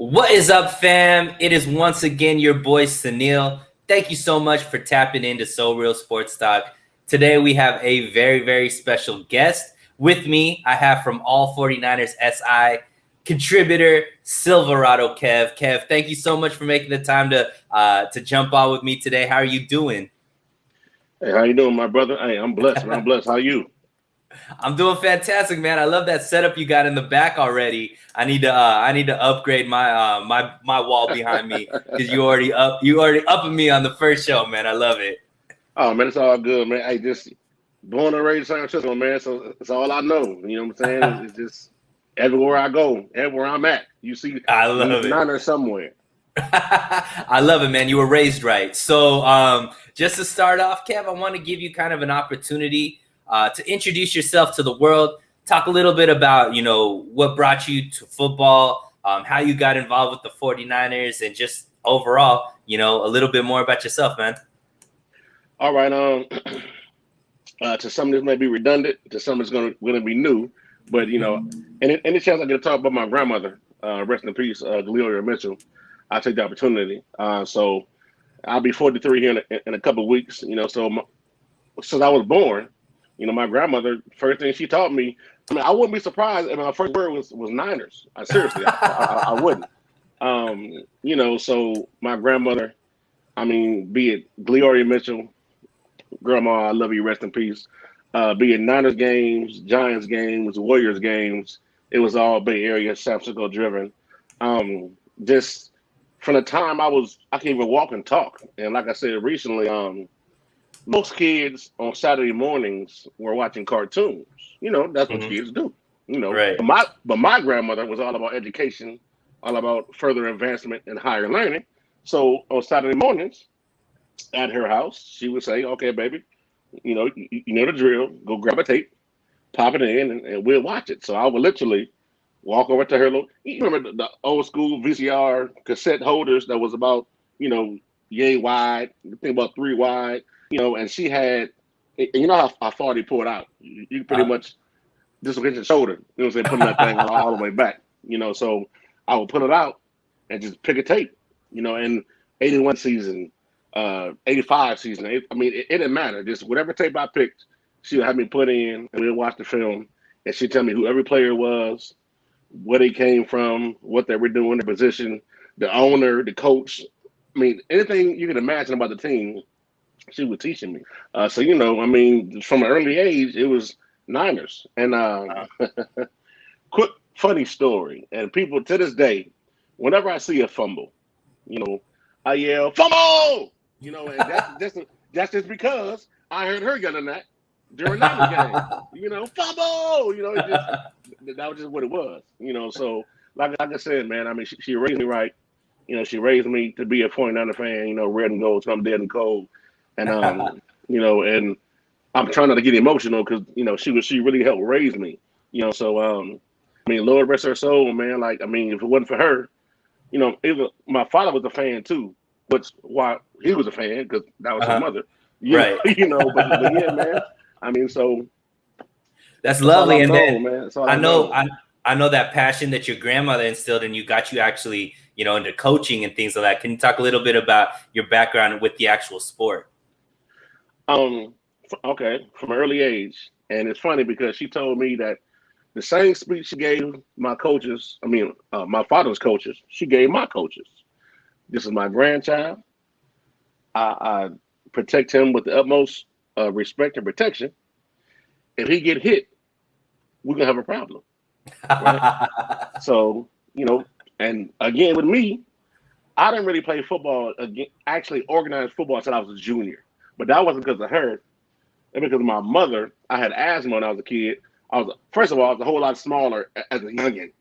What is up, fam? It is once again your boy Sunil. Thank you so much for tapping into So Real Sports Talk. Today we have a very, very special guest. With me, I have from All 49ers SI contributor Silverado Kev. Kev, thank you so much for making the time to jump on with me today. How are you doing? Hey, how you doing, my brother? Hey, I'm blessed, man. I'm blessed. How you? I'm doing fantastic, man. I love that setup you got in the back already. I need to upgrade my wall behind me because you already upping me on the first show, man. I love it. Oh man, it's all good, man. Hey, just born and raised in San Francisco, man. So it's all I know. You know what I'm saying? It's just everywhere I go, everywhere I'm at, you see I love it. Niner somewhere. I love it, man. You were raised right. So, just to start off, Kev, I want to give you kind of an opportunity to introduce yourself to the world. Talk a little bit about, what brought you to football, how you got involved with the 49ers, and just overall, a little bit more about yourself, man. All right. To some this may be redundant. To some it's gonna be new. But any chance I get to talk about my grandmother, rest in peace, Gloria Mitchell, I take the opportunity. So I'll be 43 here in a couple of weeks. Since I was born, my grandmother, first thing she taught me, I wouldn't be surprised if my first word was Niners. Seriously, I wouldn't. So my grandmother, be it Gloria Mitchell, Grandma, I love you, rest in peace. Be it Niners games, Giants games, Warriors games, it was all Bay Area, San Francisco driven. Just from the time I can even walk and talk. And like I said recently, most kids on Saturday mornings were watching cartoons. That's what Mhm. kids do. Right. But my grandmother was all about education, all about further advancement and higher learning. So on Saturday mornings at her house, she would say, "Okay, baby, you know the drill. Go grab a tape, pop it in, and we'll watch it." So I would literally walk over to her. You remember the old school VCR cassette holders that was about yay wide, think about 3 wide, and she had, and you know how far they pull it out. You pretty Uh, much dislocate your shoulder. You know what I'm saying? Putting that thing all the way back. So I would pull it out and just pick a tape. And 81 season, 85 season. It didn't matter. Just whatever tape I picked, she would have me put in, and we'd watch the film, and she'd tell me who every player was, where they came from, what they were doing, the position, the owner, the coach. Anything you can imagine about the team, she was teaching me. From an early age, it was Niners. And uh, quick funny story, and people to this day, whenever I see a fumble, you know, I yell fumble. And that's just because I heard her yelling that during Niners game. Fumble. That was just what it was. So like I said, man, she raised me right. She raised me to be a 49er fan. Red and gold, so I'm dead and cold. And and I'm trying not to get emotional because she really helped raise me. Lord rest her soul, man. If it wasn't for her, my father was a fan too, which why he was a fan because that was his uh-huh. mother. Right. But yeah, man. So That's that's all lovely. I've And then known, man. That's all I I've know known. I know that passion that your grandmother instilled in you got you actually, into coaching and things like that. Can you talk a little bit about your background with the actual sport? Okay, from an early age, and it's funny because she told me that the same speech she gave my coaches, my father's coaches, she gave my coaches. This is my grandchild. I protect him with the utmost respect and protection. If he get hit, we're gonna have a problem, right? So and again with me, I didn't really play football again, actually organized football until I was a junior. But that wasn't because of her. And because of my mother, I had asthma when I was a kid. First of all, I was a whole lot smaller as a youngin.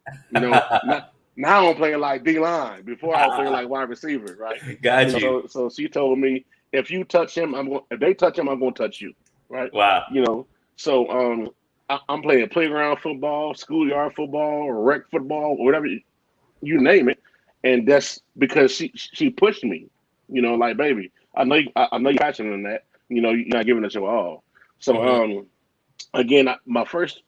Now I'm playing like D line. Before I was playing like wide receiver, right? Got you. So she told me if you touch him, if they touch him, I'm going to touch you, right? Wow. So I'm playing playground football, schoolyard football, rec football, whatever you name it, and that's because she pushed me. Like baby, I know you're passionate in that. You're not giving it your all. So Hmm. again, my first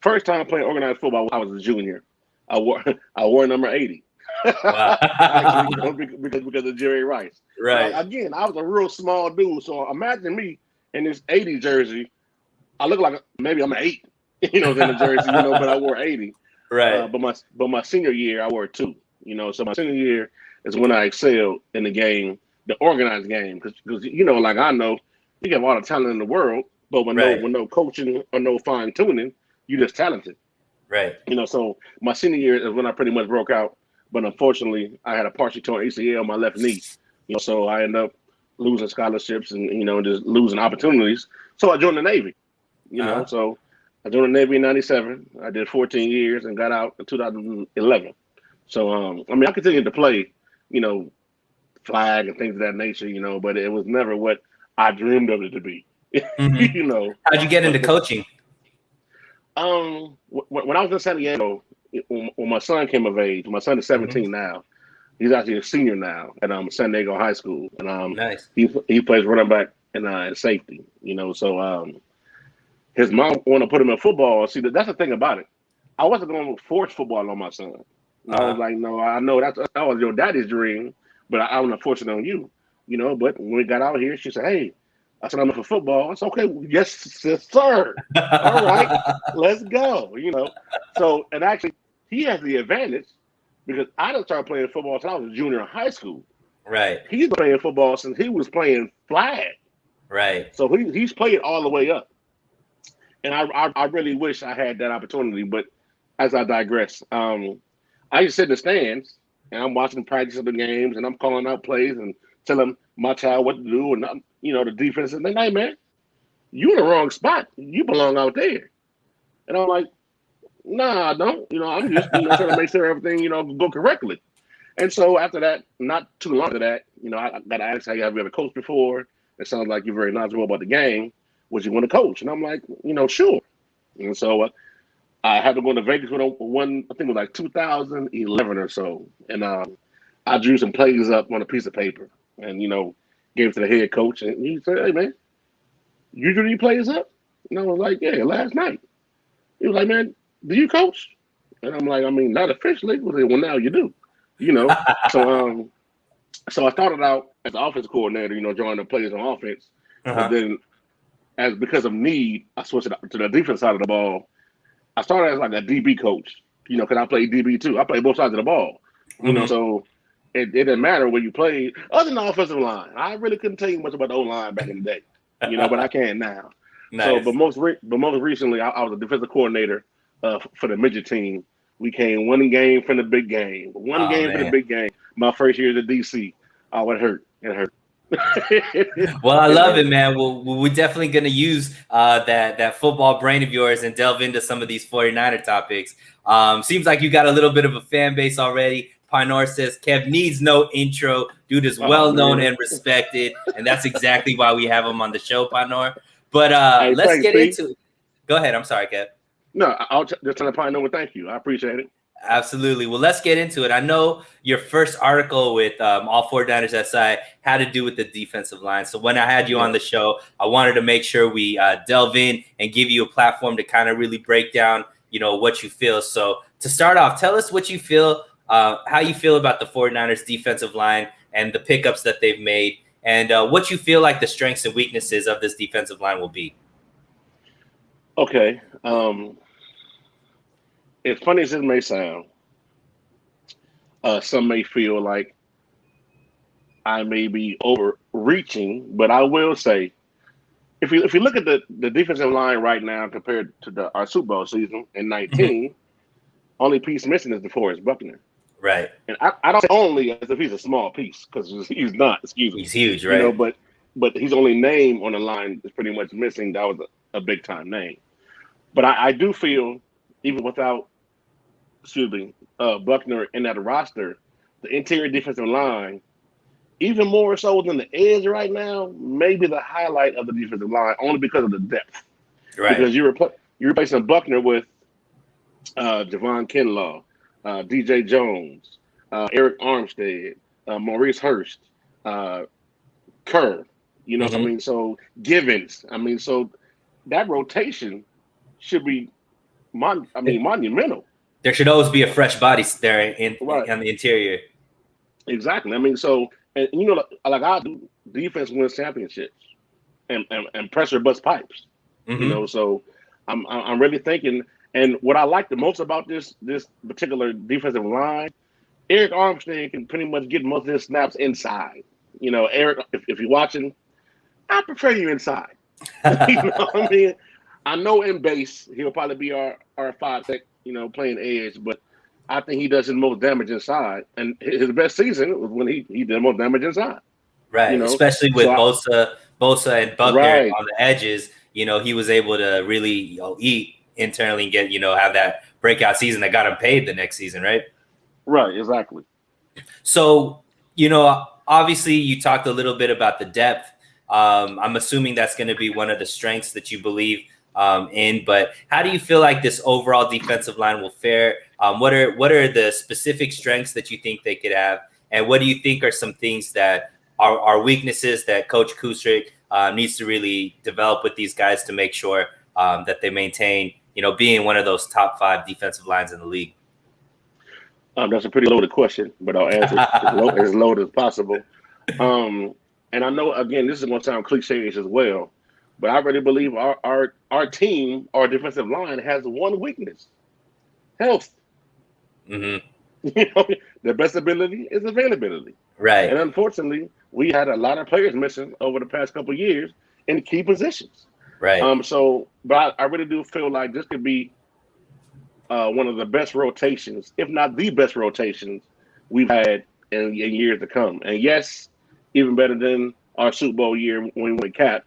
time playing organized football, I was a junior. I wore I wore number 80. Wow. Actually, because of Jerry Rice. Right. Again, I was a real small dude, so imagine me in this 80 jersey. I look like maybe I'm an 8, in the jersey, but I wore 80. Right. But my senior year, I wore 2. So my senior year is when I excelled in the game, the organized game, because like I know, you have all the talent in the world, but when Right. no coaching or no fine tuning, you're just talented. Right. So my senior year is when I pretty much broke out. But unfortunately, I had a partially torn ACL on my left knee. So I ended up losing scholarships and just losing opportunities. So I joined the Navy. So I joined the Navy in '97. I did 14 years and got out in 2011. So I continued to play, flag and things of that nature, but it was never what I dreamed of it to be. Mm-hmm. How'd you get into coaching? When I was in San Diego, when my son came of age, my son is 17 now. He's actually a senior now at San Diego High School, and nice. He plays running back and safety. So his mom wanted to put him in football. See, that's the thing about it. I wasn't going to force football on my son. I was like, no, I know that was your daddy's dream, but I want to force it on you. But when we got out here, she said, "Hey, I said I'm in for football." It's okay. Yes, sir. All right, let's go. So and actually, he has the advantage because I didn't start playing football since I was a junior in high school. Right. He's playing football since he was playing flag. Right. So he's played all the way up. And I really wish I had that opportunity, but as I digress, I used to sit in the stands and I'm watching practice of the games and I'm calling out plays and telling my child what to do and the defense. And they like, "Hey man, you in the wrong spot. You belong out there." And I'm like, "Nah, I don't. I'm just trying to make sure everything go correctly." And so after that, not too long after that, I got asked, "Have you ever coached before? It sounds like you're very knowledgeable about the game. Would you want to coach?" And I'm like, sure. And so I had to go to Vegas with one, I think it was like 2011 or so. And I drew some plays up on a piece of paper and, gave it to the head coach. And he said, "Hey, man, you drew these plays up?" And I was like, "Yeah, last night." He was like, "Man, do you coach?" And I'm like, not officially. Well, now you do, So so I started out as the offensive coordinator, drawing the plays on offense. But then because of need, I switched to the defense side of the ball. I started as like a DB coach, because I played DB too. I played both sides of the ball, so it didn't matter where you played, other than the offensive line. I really couldn't tell you much about the O-line back in the day, but I can now. Nice. So, but most recently, I was a defensive coordinator for the midget team. We came one game from the big game, one game for the big game. My first year at DC, it hurt. It hurt. Well, I love it, man. We're definitely going to use that football brain of yours and delve into some of these 49er topics. Seems like you got a little bit of a fan base already. Pinor says Kev needs no intro. Dude is well known and respected, and that's exactly why we have him on the show, Pinor. But let's get into it. Go ahead. I'm sorry, Kev. No, I'll just tell Pinor thank you. I appreciate it. Absolutely. Well, let's get into it. I know your first article with All 49ers SI had to do with the defensive line. So when I had you on the show, I wanted to make sure we delve in and give you a platform to kind of really break down, what you feel. So to start off, tell us what you feel, how you feel about the 49ers defensive line and the pickups that they've made, and what you feel like the strengths and weaknesses of this defensive line will be. Okay. As funny as it may sound, some may feel like I may be overreaching, but I will say, if you look at the defensive line right now compared to our Super Bowl season in 19, only piece missing is DeForest Buckner. Right. And I don't say only as if he's a small piece, because he's not. Excuse me. He's huge, right? But his only name on the line is pretty much missing. That was a big time name. But I do feel, even without Buckner in that roster, the interior defensive line, even more so than the edge right now, maybe the highlight of the defensive line, only because of the depth. Right. Because you're replacing Buckner with Javon Kinlaw, DJ Jones, Eric Armstead, Maurice Hurst, Kerr. So Givens. So that rotation should be monumental. There should always be a fresh body there Right. on the interior. Exactly. I mean, so and you know, like I do, defense wins championships, and pressure busts pipes. You Mm-hmm. know, so I'm really thinking. And what I like the most about this particular defensive line, Eric Armstead can pretty much get most of his snaps inside. You know, Eric, if you're watching, I prefer you inside. You know what I mean? I know in base he'll probably be our 5 tech, you know, playing edge, but I think he does his most damage inside. And his best season was when he did most damage inside. You Right, know, especially so with Bosa and Buckner right, on the edges. You know, he was able to really eat internally and get have that breakout season that got him paid the next season, right? right, exactly. So, obviously, you talked a little bit about the depth. I'm assuming that's going to be one of the strengths that you believe in. But how do you feel like this overall defensive line will fare? What are the specific strengths that you think they could have, and what do you think are some things that are weaknesses that Coach Kustrick needs to really develop with these guys to make sure that they maintain, being one of those top 5 defensive lines in the league? That's a pretty loaded question, but I'll answer it as loaded as possible. And I know again this is going to sound cliche as well, but I really believe our team, our defensive line, has one weakness: health. Mm-hmm. You know, the best ability is availability. Right, And unfortunately, we had a lot of players missing over the past couple of years in key positions. right. But I really do feel like this could be one of the best rotations, if not the best rotations we've had in years to come. And yes, even better than our Super Bowl year when we went cap.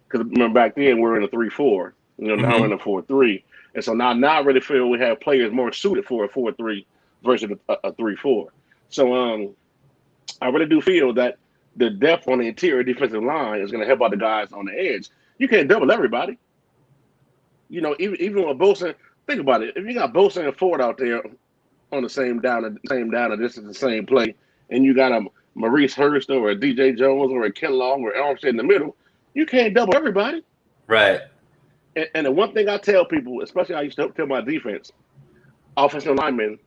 Because remember back then we were in a 3-4. Now we're Mm-hmm. in a 4-3. And so now I really feel we have players more suited for a 4-3 versus a 3-4. So I really do feel that the depth on the interior defensive line is going to help out the guys on the edge. You can't double everybody. Even with Bosa, think about it. If you got Bosa and Ford out there on the same down, and this is the same play, and you got a Maurice Hurst or a DJ Jones or a Ken Long or Armstead in the middle, you can't double everybody. Right, And the one thing I tell people, especially I used to tell my defense, offensive linemen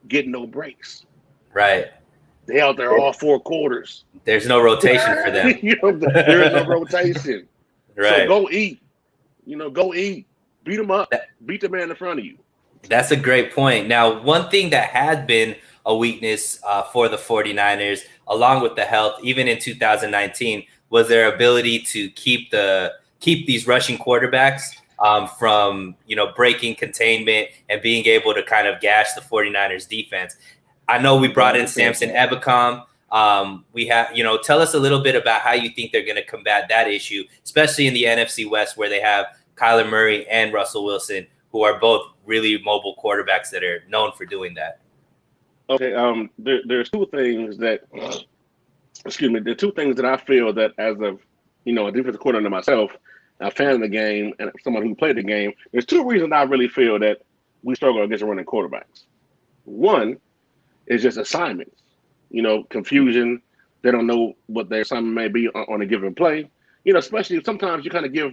get no breaks. right. They out there all 4 quarters. There's no rotation for them. There is no rotation. So Right. go eat. Go eat. Beat them up. Beat the man in front of you. That's a great point. Now, one thing that had been a weakness for the 49ers, along with the health, even in 2019, was their ability to keep these rushing quarterbacks from breaking containment and being able to kind of gash the 49ers defense. I know we brought in Samson Ebukam. We have, tell us a little bit about how you think they're going to combat that issue, especially in the NFC West where they have Kyler Murray and Russell Wilson, who are both really mobile quarterbacks that are known for doing that. Okay. There's 2 things that, excuse me, there are 2 things that I feel that as a defensive coordinator myself, a fan of the game, and someone who played the game, there's 2 reasons I really feel that we struggle against running quarterbacks. One is just assignments, confusion. They don't know what their assignment may be on a given play. Especially sometimes you kind of give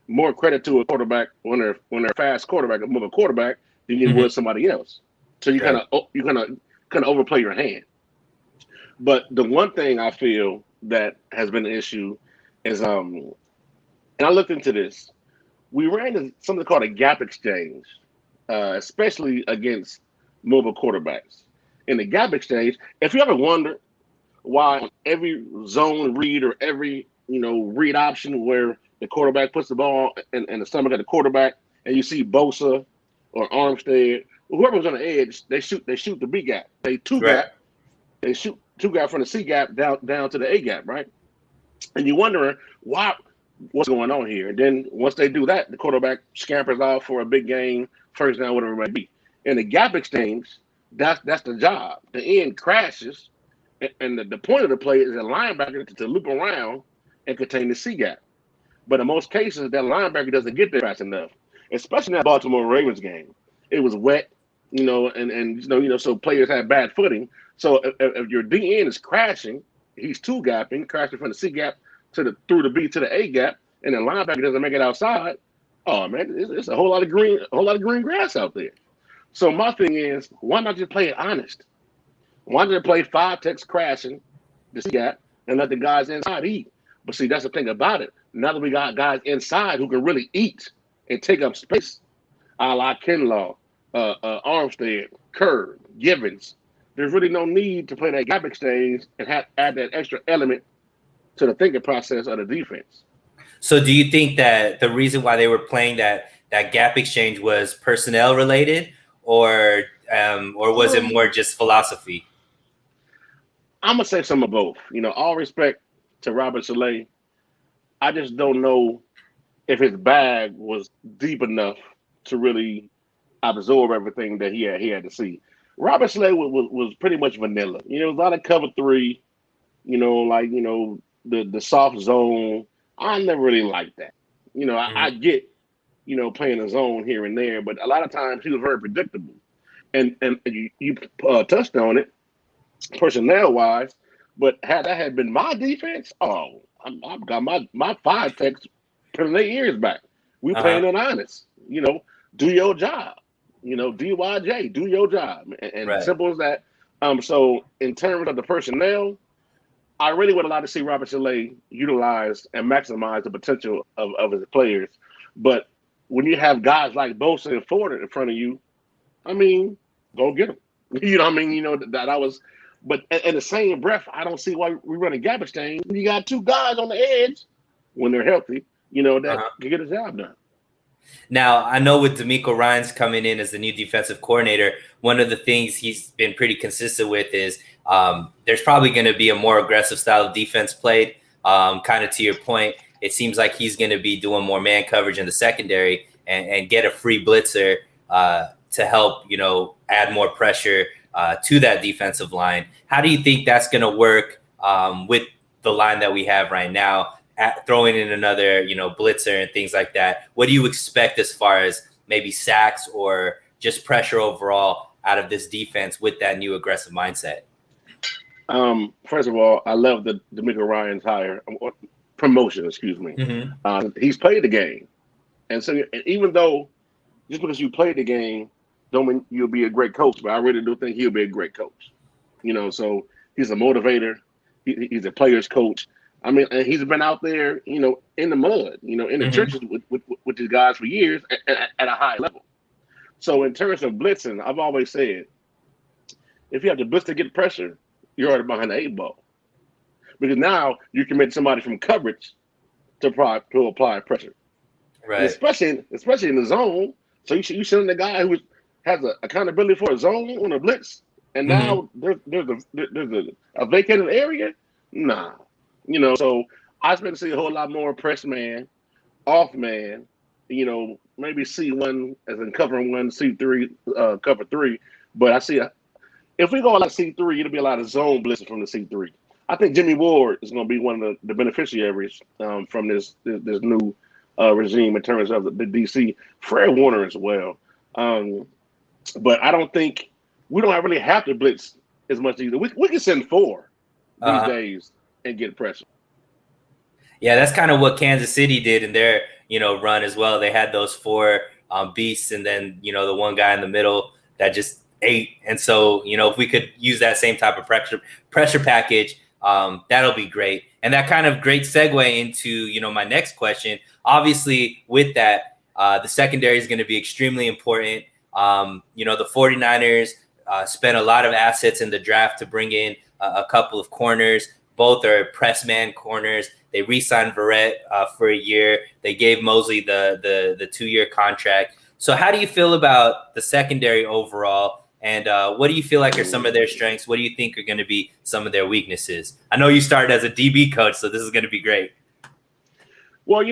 more credit to a quarterback when they're a fast quarterback, a mobile quarterback, than you would somebody else. So you kind of overplay your hand. But the one thing I feel that has been an issue is and I looked into this. We ran something called a gap exchange, especially against mobile quarterbacks. In the gap exchange, if you ever wonder why every zone read or every read option where the quarterback puts the ball in the stomach of the quarterback, and you see Bosa or Armstead, whoever's on the edge, they shoot the B gap. They shoot 2 gap from the C gap down to the A gap, right? And you're wondering what's going on here. And then once they do that, the quarterback scampers off for a big gain, first down, whatever it might be. In the gap exchange, that's the job. The end crashes, and the point of the play is a linebacker to loop around and contain the C gap. But in most cases, that linebacker doesn't get there fast enough, especially in that Baltimore Ravens game. It was wet, so players had bad footing. So if your DN is crashing, he's 2-gapping, crashing from the C gap through the B to the A gap, and the linebacker doesn't make it outside. Oh man, it's a whole lot of green grass out there. So my thing is, why not just play it honest? Why not play five techs crashing this gap and let the guys inside eat? But see, that's the thing about it. Now that we got guys inside who can really eat and take up space, a la Kinlaw, Armstead, Kerr, Givens, there's really no need to play that gap exchange and add that extra element to the thinking process of the defense. So do you think that the reason why they were playing that gap exchange was personnel related, or was it more just philosophy? I'm gonna say some of both. All respect to Robert Saleh. I just don't know if his bag was deep enough to really absorb everything that he had to see. Robert Saleh was pretty much vanilla. A lot of cover three. The soft zone. I never really liked that. I get playing a zone here and there, but a lot of times he was very predictable. And you touched on it, personnel wise. But had that had been my defense, I've got my five techs putting their ears back. We playing it honest. Do your job. DYJ, do your job, and right. Simple as that. So in terms of the personnel, I really would like to see Robert Saleh utilize and maximize the potential of his players. But when you have guys like Bosa and Ford in front of you, I mean, go get them. You know what I mean? That I was. But in the same breath, I don't see why we run a gap exchange. You got two guys on the edge when they're healthy, that can get a job done. Now, I know with DeMeco Ryans coming in as the new defensive coordinator, one of the things he's been pretty consistent with is there's probably going to be a more aggressive style of defense played. Kind of to your point, it seems like he's going to be doing more man coverage in the secondary and get a free blitzer to help, add more pressure to that defensive line. How do you think that's going to work with the line that we have right now, throwing in another, blitzer and things like that? What do you expect as far as maybe sacks or just pressure overall out of this defense with that new aggressive mindset? First of all, I love the DeMeco Ryans promotion, excuse me. Mm-hmm. He's played the game. And so even though just because you played the game don't mean you'll be a great coach, but I really do think he'll be a great coach. So he's a motivator. He's a player's coach. I mean, and he's been out there, in the mud, in the trenches with these guys for years at a high level. So in terms of blitzing, I've always said, if you have to blitz to get pressure, you're already behind the 8-ball. Because now you can make somebody from coverage to apply pressure. Right. And especially in the zone. So you send the guy who has accountability for a zone on a blitz, and now there's a vacated area. Nah, So I expect to see a whole lot more press man, off man. Maybe C1 as in covering one, C3 cover three. But I see if we go like C3, it'll be a lot of zone blitzing from the C3. I think Jimmy Ward is going to be one of the beneficiaries from this new regime in terms of the DC. Fred Warner as well. But I don't think we don't really have to blitz as much either. We can send 4 these days and get pressure. Yeah, that's kind of what Kansas City did in their run as well. They had those 4 beasts, and then the one guy in the middle that just ate. And so if we could use that same type of pressure package, that'll be great. And that kind of great segue into my next question. Obviously, with that, the secondary is going to be extremely important. The 49ers spent a lot of assets in the draft to bring in a couple of corners. Both are press man corners. They re-signed Verrett for a year. They gave Mosley the 2-year contract. So how do you feel about the secondary overall? And what do you feel like are some of their strengths? What do you think are going to be some of their weaknesses? I know you started as a DB coach, so this is going to be great. Well,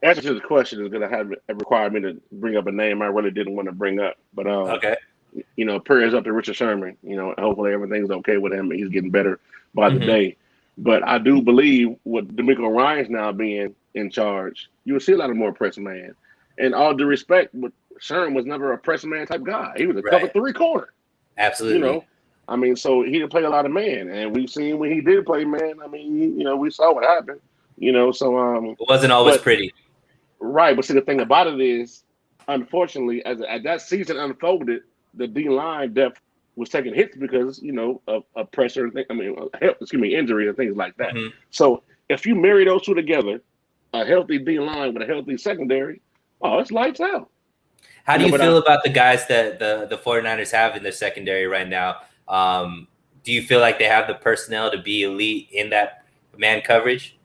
answer to the question is going to require me to bring up a name I really didn't want to bring up. But okay. Prayers up to Richard Sherman. Hopefully everything's okay with him and he's getting better by the day. But I do believe with DeMeco Ryans now being in charge, you will see a lot of more press man. And all due respect, but Sherman was never a press man type guy. He was a cover 3 corner. Absolutely. I mean, so he didn't play a lot of man, and we've seen when he did play man. I mean, we saw what happened. So it wasn't always pretty. Right, but see, the thing about it is, unfortunately, as that season unfolded, the D line depth was taking hits because of pressure. Injury and things like that. Mhm. So if you marry those two together, a healthy D line with a healthy secondary, oh, it's lights out. How do you But feel about the guys that the 49ers have in their secondary right now? Do you feel like they have the personnel to be elite in that man coverage?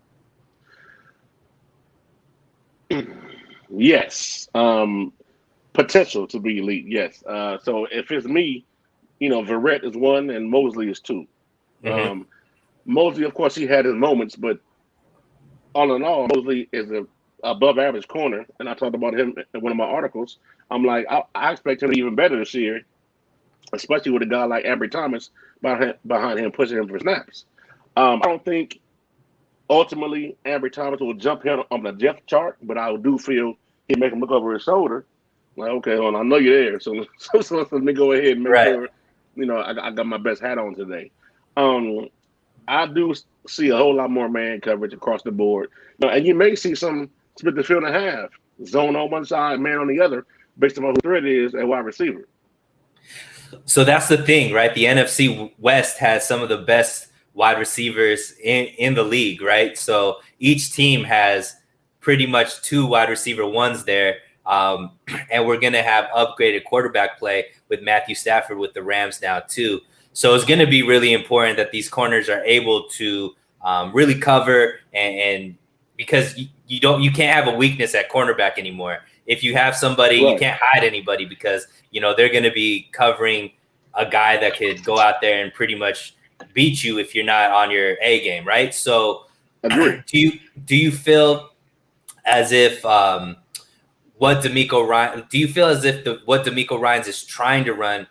yes, potential to be elite. Yes. So if it's me, Verrett is one and Mosley is two. Mm-hmm. Mosley, of course, he had his moments, but all in all, Mosley is a above average corner, and I talked about him in one of my articles. I'm like, I expect him to be even better this year, especially with a guy like Ambry Thomas behind him, pushing him for snaps. I don't think ultimately Ambry Thomas will jump him on the depth chart, but I do feel he'd make him look over his shoulder. Like, okay, hold on, I know you're there, so let me go ahead and make Right. sure I got my best hat on today. I do see a whole lot more man coverage across the board. And you may see some split the field in half, zone on one side, man on the other, based on who the threat is at wide receiver. So that's the thing, right? The NFC West has some of the best wide receivers in the league, right? So each team has pretty much two wide receiver ones there. And we're going to have upgraded quarterback play with Matthew Stafford with the Rams now too. So it's going to be really important that these corners are able to really cover and because you can't have a weakness at cornerback anymore. If you have somebody, Right. You can't hide anybody because they're going to be covering a guy that could go out there and pretty much beat you if you're not on your A game, right? So, Agree. do you feel as if what DeMeco Ryans is trying to run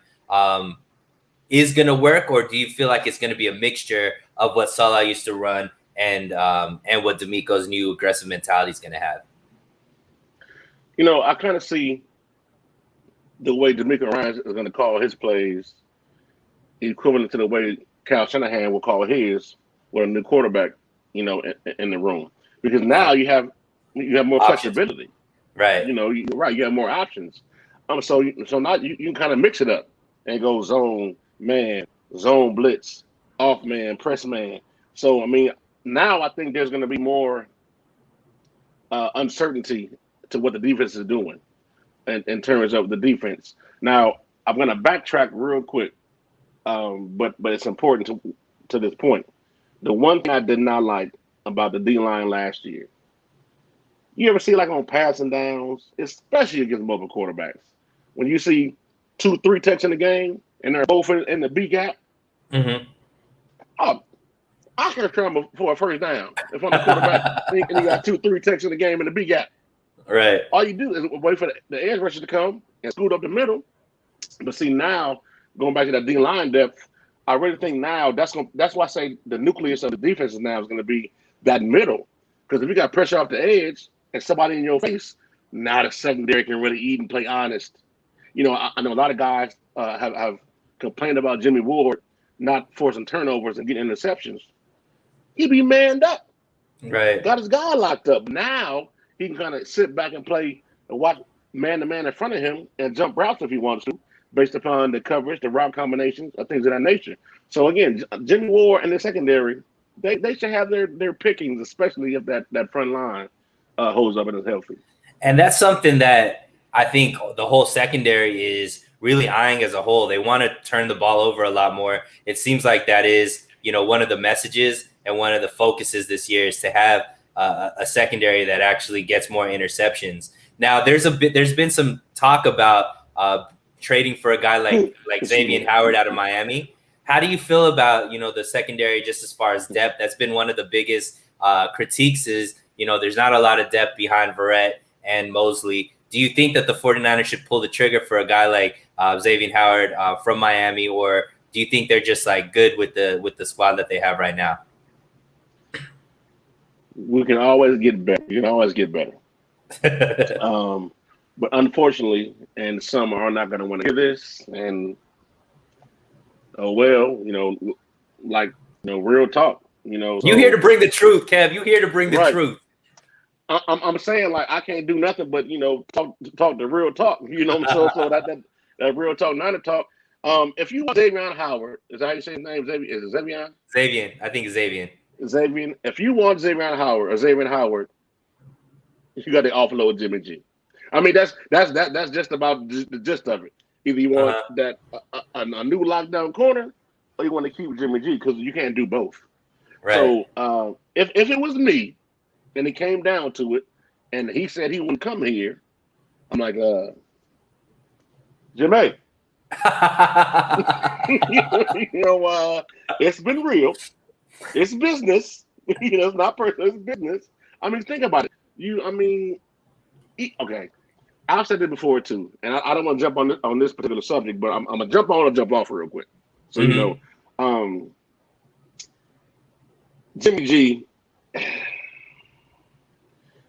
is going to work, or do you feel like it's going to be a mixture of what Salah used to run and what DeMeco's new aggressive mentality is going to have? I kind of see the way DeMeco Ryans is going to call his plays equivalent to the way Kyle Shanahan will call his with a new quarterback, in the room. Because now you have more Options. flexibility. Right. You have more options. So now you can kind of mix it up and go zone man, zone blitz, off man, press man. So now I think there's going to be more uncertainty to what the defense is doing in terms of the defense. Now I'm going to backtrack real quick, but it's important to this point. The one thing I did not like about the D line last year. You ever see like on passing downs, especially against mobile quarterbacks, when you see 2-3 techs in the game and they're both in the B gap? Mm-hmm. Oh, I can scramble for a first down if I'm the quarterback and you got 2-3 techs in the game in the B gap. Right. All you do is wait for the edge rusher to come and scoot up the middle. But see, now going back to that D line depth, I really think now that's why I say the nucleus of the defense now is going to be that middle. Because if you got pressure off the edge and somebody in your face, now the secondary can really eat and play honest. I know a lot of guys have complained about Jimmy Ward not forcing turnovers and getting interceptions. He be manned up. Right. Got his guy locked up. Now he can kind of sit back and play and watch man-to-man in front of him and jump routes if he wants to, based upon the coverage, the route combinations, things of that nature. So, again, Jimmy Ward and the secondary, they should have their pickings, especially if that front line holds up and is healthy. And that's something that I think the whole secondary is really eyeing as a whole. They want to turn the ball over a lot more. It seems like that is, one of the messages and one of the focuses this year is to have a secondary that actually gets more interceptions. Now, there's been some talk about trading for a guy like Xavier Howard out of Miami. How do you feel about, the secondary just as far as depth? That's been one of the biggest critiques is, there's not a lot of depth behind Verrett and Mosley. Do you think that the 49ers should pull the trigger for a guy like Xavier Howard from Miami, or do you think they're just like good with the squad that they have right now? We can always get better. You can always get better. But unfortunately, and some are not going to want to hear this. And real talk. You here to bring the truth, Kev. You here to bring the truth. I'm saying like I can't do nothing but talk the real talk. So that real talk, not a talk. If you want Xavier Howard, is that how you say his name? Xavier, is it Xavier? Xavier, I think it's Xavier. Xavier. If you want Xavier Howard, you got to offload Jimmy G. I mean that's just about the gist of it. Either you want a new lockdown corner, or you want to keep Jimmy G because you can't do both. Right. So if it was me, and it came down to it, and he said he wouldn't come here, I'm like, Jimmy, it's been real. It's business. It's not personal. It's business. I mean, think about it. Okay. I've said it before too, and I don't want to jump on this particular subject, but I'm gonna jump on and jump off real quick. So Jimmy G,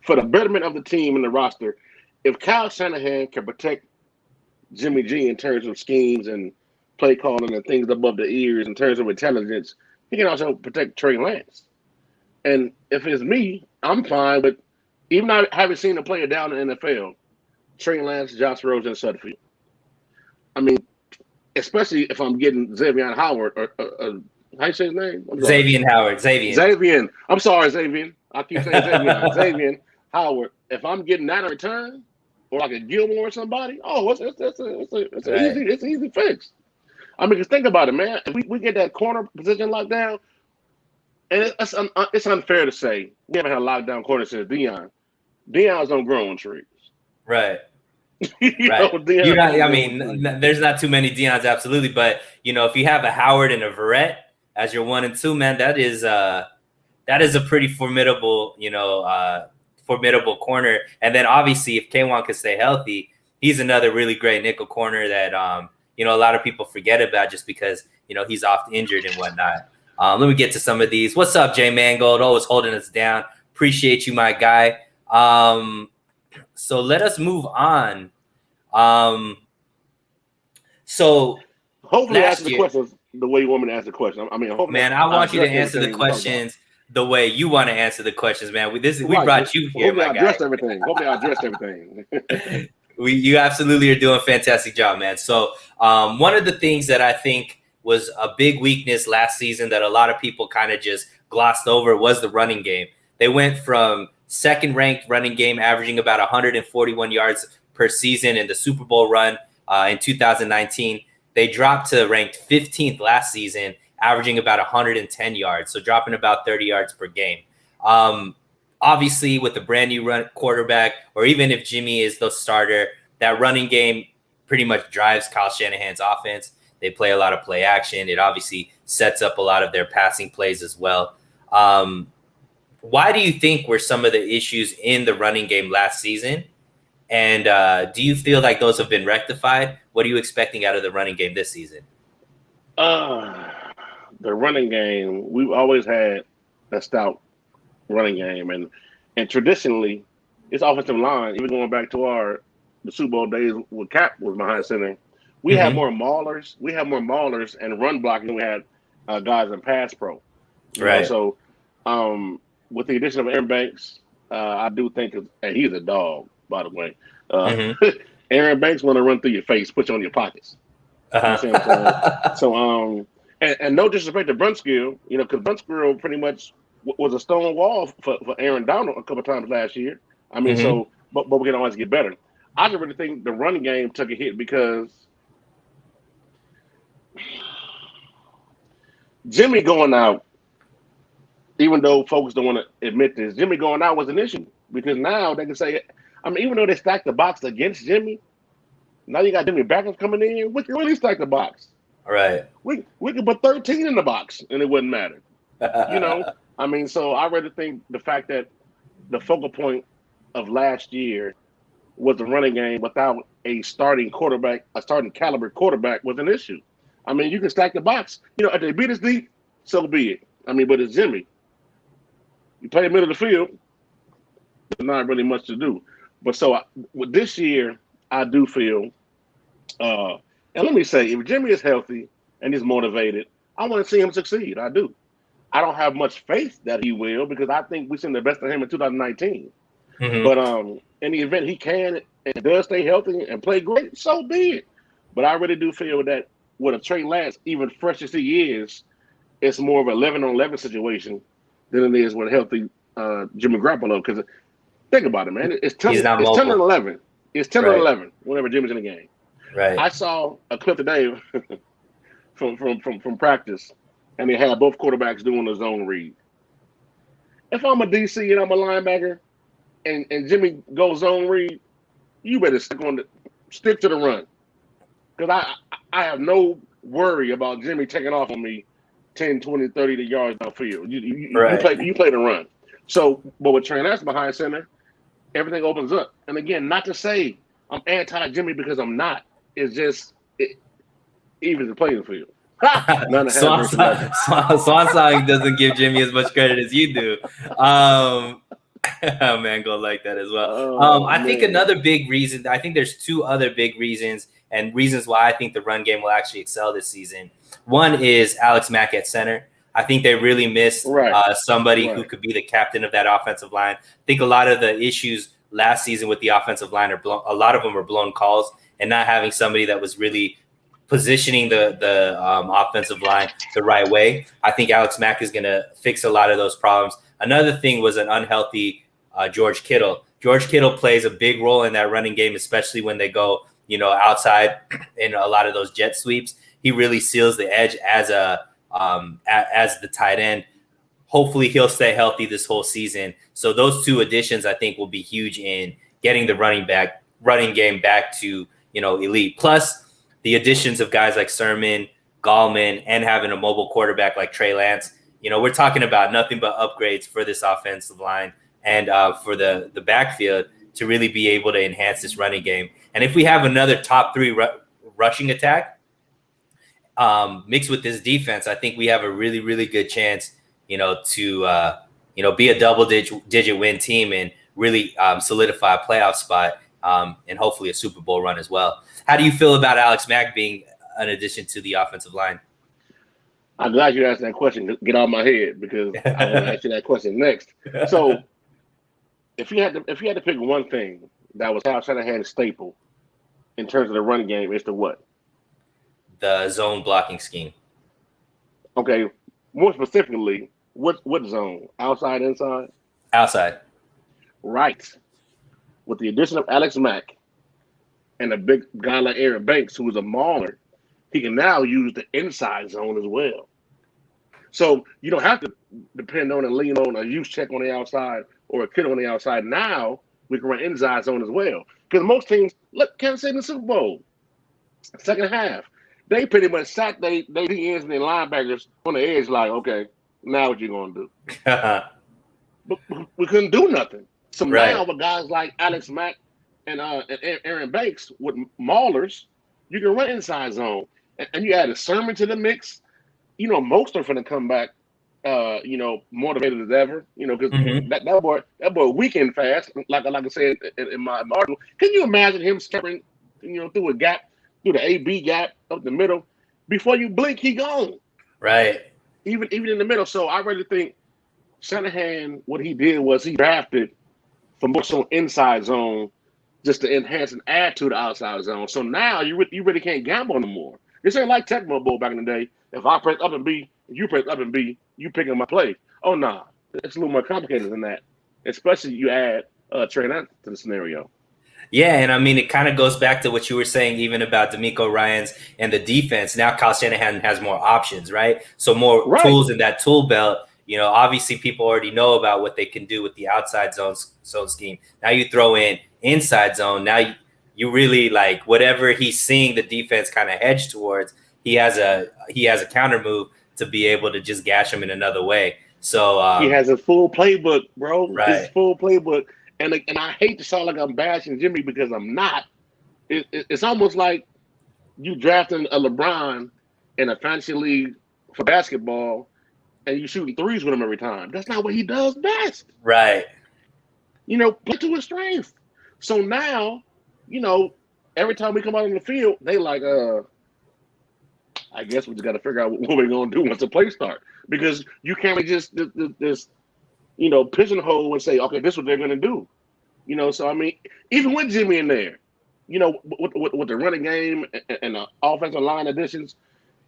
for the betterment of the team and the roster, if Kyle Shanahan can protect Jimmy G in terms of schemes and play calling and things above the ears in terms of intelligence, he can also protect Trey Lance. And if it's me, I'm fine. But even though I haven't seen a player down in the NFL, Trey Lance, Josh Rosen, Sutherfield. I mean, especially if I'm getting Xavier Howard or how you say his name? Xavier Howard. Xavier. I'm sorry, Xavier. I keep saying Xavier. Xavier Howard. If I'm getting that in return, or like a Gilmore or somebody, it's an easy fix. I mean, just think about it, man. If we get that corner position locked down, and it's unfair to say we haven't had a lockdown corner since Deion. Deion's don't grow on trees. Right. Right. There's not too many Deions, absolutely, but if you have a Howard and a Verrett as your 1 and 2, man, that is a pretty formidable, formidable corner. And then obviously, if K1 can stay healthy, he's another really great nickel corner that a lot of people forget about just because he's oft injured and whatnot. Let me get to some of these. What's up, Jay Mangold? Always holding us down. Appreciate you, my guy. So let us move on. So hopefully answer the questions the way you want me to answer the question. I want you to answer the questions the way you want to answer the questions, man. We brought you here, my guy. Hopefully I addressed everything. You absolutely are doing a fantastic job, man. So one of the things that I think was a big weakness last season that a lot of people kind of just glossed over was the running game. They went from second-ranked running game, averaging about 141 yards per season in the Super Bowl run in 2019. They dropped to ranked 15th last season, averaging about 110 yards, so dropping about 30 yards per game. Obviously, with a brand new quarterback, or even if Jimmy is the starter, that running game pretty much drives Kyle Shanahan's offense. They play a lot of play action. It obviously sets up a lot of their passing plays as well. Why do you think were some of the issues in the running game last season? And do you feel like those have been rectified? What are you expecting out of the running game this season? The running game, we've always had a stout running game. And traditionally, it's offensive line, even going back to the Super Bowl days when Cap was behind center, we had more maulers. We had more maulers and run blocking than we had guys in pass pro. Right. So with the addition of Aaron Banks, I do think and he's a dog, by the way. Aaron Banks want to run through your face, put you on your pockets. You know what I'm saying? So and no disrespect to Brunskill, because Brunskill pretty much was a stone wall for Aaron Donald a couple times last year. I mean, but we can always get better. I just really think the running game took a hit because Jimmy going out, even though folks don't want to admit this, Jimmy going out was an issue because now they can say, even though they stacked the box against Jimmy, now you got Jimmy Backup coming in. We can really stack the box. Right. We could put 13 in the box and it wouldn't matter. So I really think the fact that the focal point of last year was the running game without a starting caliber quarterback was an issue. You can stack the box. If they beat us deep, so be it. But it's Jimmy. You play the middle of the field, there's not really much to do. But so with this year, I do feel, and let me say, if Jimmy is healthy and he's motivated, I want to see him succeed. I do. I don't have much faith that he will because I think we've seen the best of him in 2019. Mhm. But in the event he can and does stay healthy and play great, so be it. But I really do feel that with a Trey Lance, even fresh as he is, it's more of an 11-on-11 situation than it is with a healthy Jimmy Garoppolo. Because think about it, man. It's 10 He's not and mobile. 11. It's 10 and Right. 11 whenever Jimmy's in the game. Right. I saw a clip today from practice, and they had both quarterbacks doing the zone read. If I'm a DC and I'm a linebacker, and Jimmy goes zone read, you better stick to the run, because I have no worry about Jimmy taking off on me 10, 20, 30 yards downfield. Right. You play the run. So, but with Trey Lance behind center, everything opens up. And again, not to say I'm anti Jimmy, because I'm not. It's just even the playing field. None of Swan Song doesn't give Jimmy as much credit as you do. Man, go like that as well. I think another big reason, I think there's two other big reasons and reasons why I think the run game will actually excel this season. One is Alex Mack at center. I think they really missed somebody who could be the captain of that offensive line. I think a lot of the issues last season with the offensive line a lot of them were blown calls, and not having somebody that was really positioning the offensive line the right way. I think Alex Mack is going to fix a lot of those problems. Another thing was an unhealthy George Kittle. George Kittle plays a big role in that running game, especially when they go, outside in a lot of those jet sweeps. He really seals the edge as the tight end. Hopefully he'll stay healthy this whole season. So those two additions, I think, will be huge in getting the running game back to, elite. Plus the additions of guys like Sermon, Gallman, and having a mobile quarterback like Trey Lance. We're talking about nothing but upgrades for this offensive line and for the backfield to really be able to enhance this running game. And if we have another top 3 rushing attack mixed with this defense, I think we have a really, really good chance, to be a double-digit win team and really solidify a playoff spot and hopefully a Super Bowl run as well. How do you feel about Alex Mack being an addition to the offensive line? I'm glad you asked that question. Get out of my head, because I want to ask you that question next. So, if you had to pick one thing that was Kyle Shanahan's staple in terms of the run game, it's the what? The zone blocking scheme. Okay, more specifically, what zone? Outside, inside? Outside. Right. With the addition of Alex Mack and a big guy like Aaron Banks, who is a mauler, he can now use the inside zone as well. So you don't have to depend on and lean on a use check on the outside or a kid on the outside. Now we can run inside zone as well. Because most teams, look, Kansas City in the Super Bowl, second half, they pretty much sat they DNs and their linebackers on the edge like, okay, now what you going to do? But we couldn't do nothing. So now with guys like Alex Mack and Aaron Banks with maulers, you can run inside zone. And you add a Sermon to the mix. Most are going to come back, motivated as ever. Because that boy weekend fast, like I said in my article. Can you imagine him stepping, through a gap, through the AB gap up the middle? Before you blink, he gone. Right. Even in the middle. So I really think Shanahan, what he did was he drafted for more so inside zone, just to enhance and add to the outside zone. So now you really can't gamble anymore. This ain't like Tecmo Bowl back in the day. If I press up and B, you press up and B, you picking my play. Oh, nah. It's a little more complicated than that, especially you add Trey Lance to the scenario. Yeah, and I mean, it kind of goes back to what you were saying even about DeMeco Ryans and the defense. Now Kyle Shanahan has more options, right? So more tools in that tool belt. Obviously people already know about what they can do with the outside zone scheme. Now you throw in inside zone. Now you really like whatever he's seeing the defense kind of hedge towards. He has a counter move to be able to just gash him in another way. So he has a full playbook, bro. Right. His full playbook. And I hate to sound like I'm bashing Jimmy, because I'm not. It's almost like you drafting a LeBron in a fantasy league for basketball, and you shooting threes with him every time. That's not what he does best. Right. Play to his strength. So now, every time we come out on the field, they like, I guess we just got to figure out what we're going to do once the play start. Because you can't just pigeonhole and say, okay, this is what they're going to do. So I mean, even with Jimmy in there, with the running game and the offensive line additions,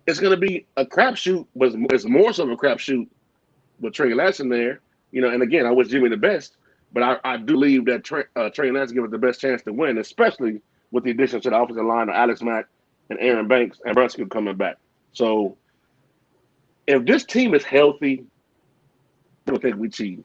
it's going to be a crapshoot, but it's more so of a crapshoot with Trey Lance in there. And again, I wish Jimmy the best, but I do believe that Trey Lance gives us the best chance to win, especially with the addition to the offensive line of Alex Mack and Aaron Banks and Brunskill coming back. So if this team is healthy, I don't think we cheat.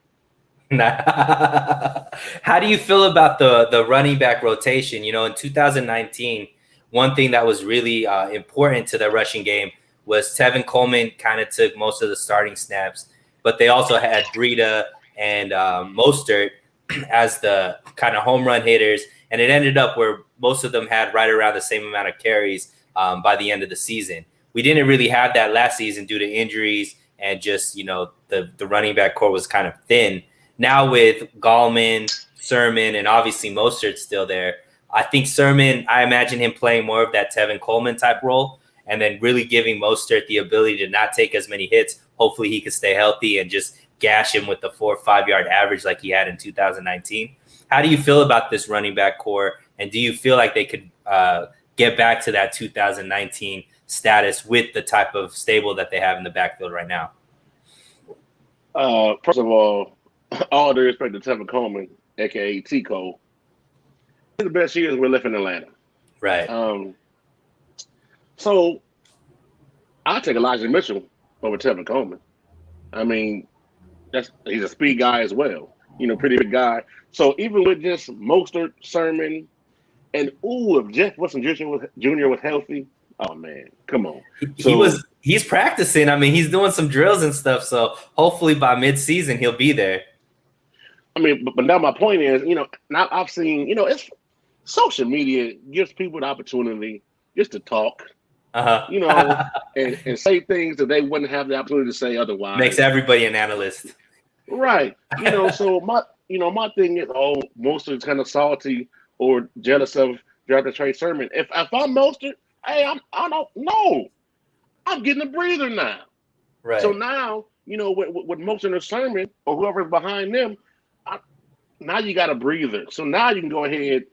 How do you feel about the running back rotation? In 2019, one thing that was really important to the rushing game was Tevin Coleman kind of took most of the starting snaps, but they also had Breida and Mostert as the kind of home run hitters, and it ended up where most of them had right around the same amount of carries by the end of the season. We didn't really have that last season due to injuries and just, the running back core was kind of thin. Now with Gallman, Sermon, and obviously Mostert still there, I think Sermon, I imagine him playing more of that Tevin Coleman type role and then really giving Mostert the ability to not take as many hits. Hopefully he could stay healthy and just gash him with the 4 or 5 yard average like he had in 2019. How do you feel about this running back core? And do you feel like they could get back to that 2019 status with the type of stable that they have in the backfield right now? First of all due respect to Tevin Coleman, a.k.a. T-Cole, the best years we're left in Atlanta. Right. So I'll take Elijah Mitchell over Tevin Coleman. I mean, he's a speed guy as well. Pretty big guy. So even with just Mostert, Sermon, and if Jeff Wilson Jr. was healthy, oh man, come on. He's practicing. I mean, he's doing some drills and stuff. So hopefully by mid-season he'll be there. I mean, but now my point is, now I've seen, it's social media gives people the opportunity just to talk, and say things that they wouldn't have the opportunity to say otherwise. Makes everybody an analyst. Right. So my thing is, Mostert's kind of salty or jealous of drafting Trey Sermon. If I'm Mostert, hey, I don't know. I'm getting a breather now. Right. So now, with Mostert or Sermon or whoever's behind them, now you got a breather. So now you can go ahead.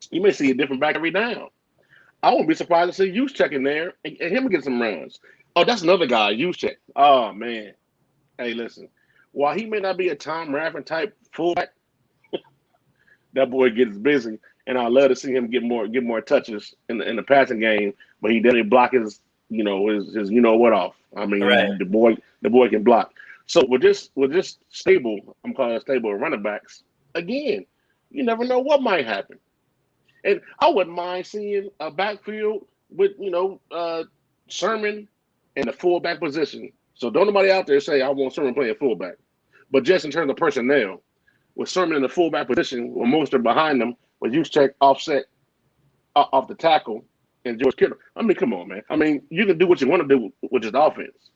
You may see a different back every down. I won't be surprised to see Juszczyk in there and him get some runs. Oh, that's another guy, Juszczyk. Oh, man. Hey, listen. While he may not be a Tom Raffin type fullback, that boy gets busy, and I love to see him get more touches in the passing game. But he definitely block his what off. I mean, right. the boy can block. So with this stable, I'm calling it stable of running backs. Again, you never know what might happen, and I wouldn't mind seeing a backfield with Sermon in the fullback position. So don't nobody out there say I want Sermon playing fullback, but just in terms of personnel, with Sermon in the fullback position, with Mostert behind them, with Juszczyk offset off the tackle, and George Kittle. I mean, come on, man. I mean, you can do what you want to do with just offense.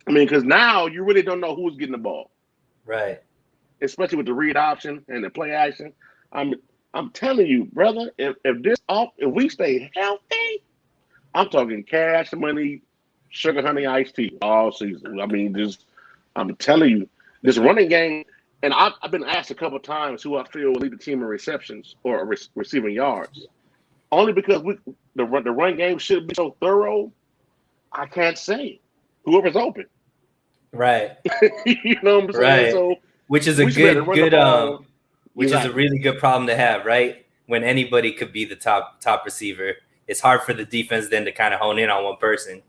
I mean, because now you really don't know who's getting the ball, right? Especially with the read option and the play action. I'm telling you, brother, if we stay healthy, I'm talking cash money, sugar honey iced tea all season. I mean, I'm telling you, this running game. And I've been asked a couple of times who I feel will lead the team in receptions or receiving yards. Only because the run game should be so thorough, I can't say. Whoever's open. Right. You know what I'm saying? Right. So which is a is a really good problem to have, right? When anybody could be the top receiver. It's hard for the defense then to kind of hone in on one person.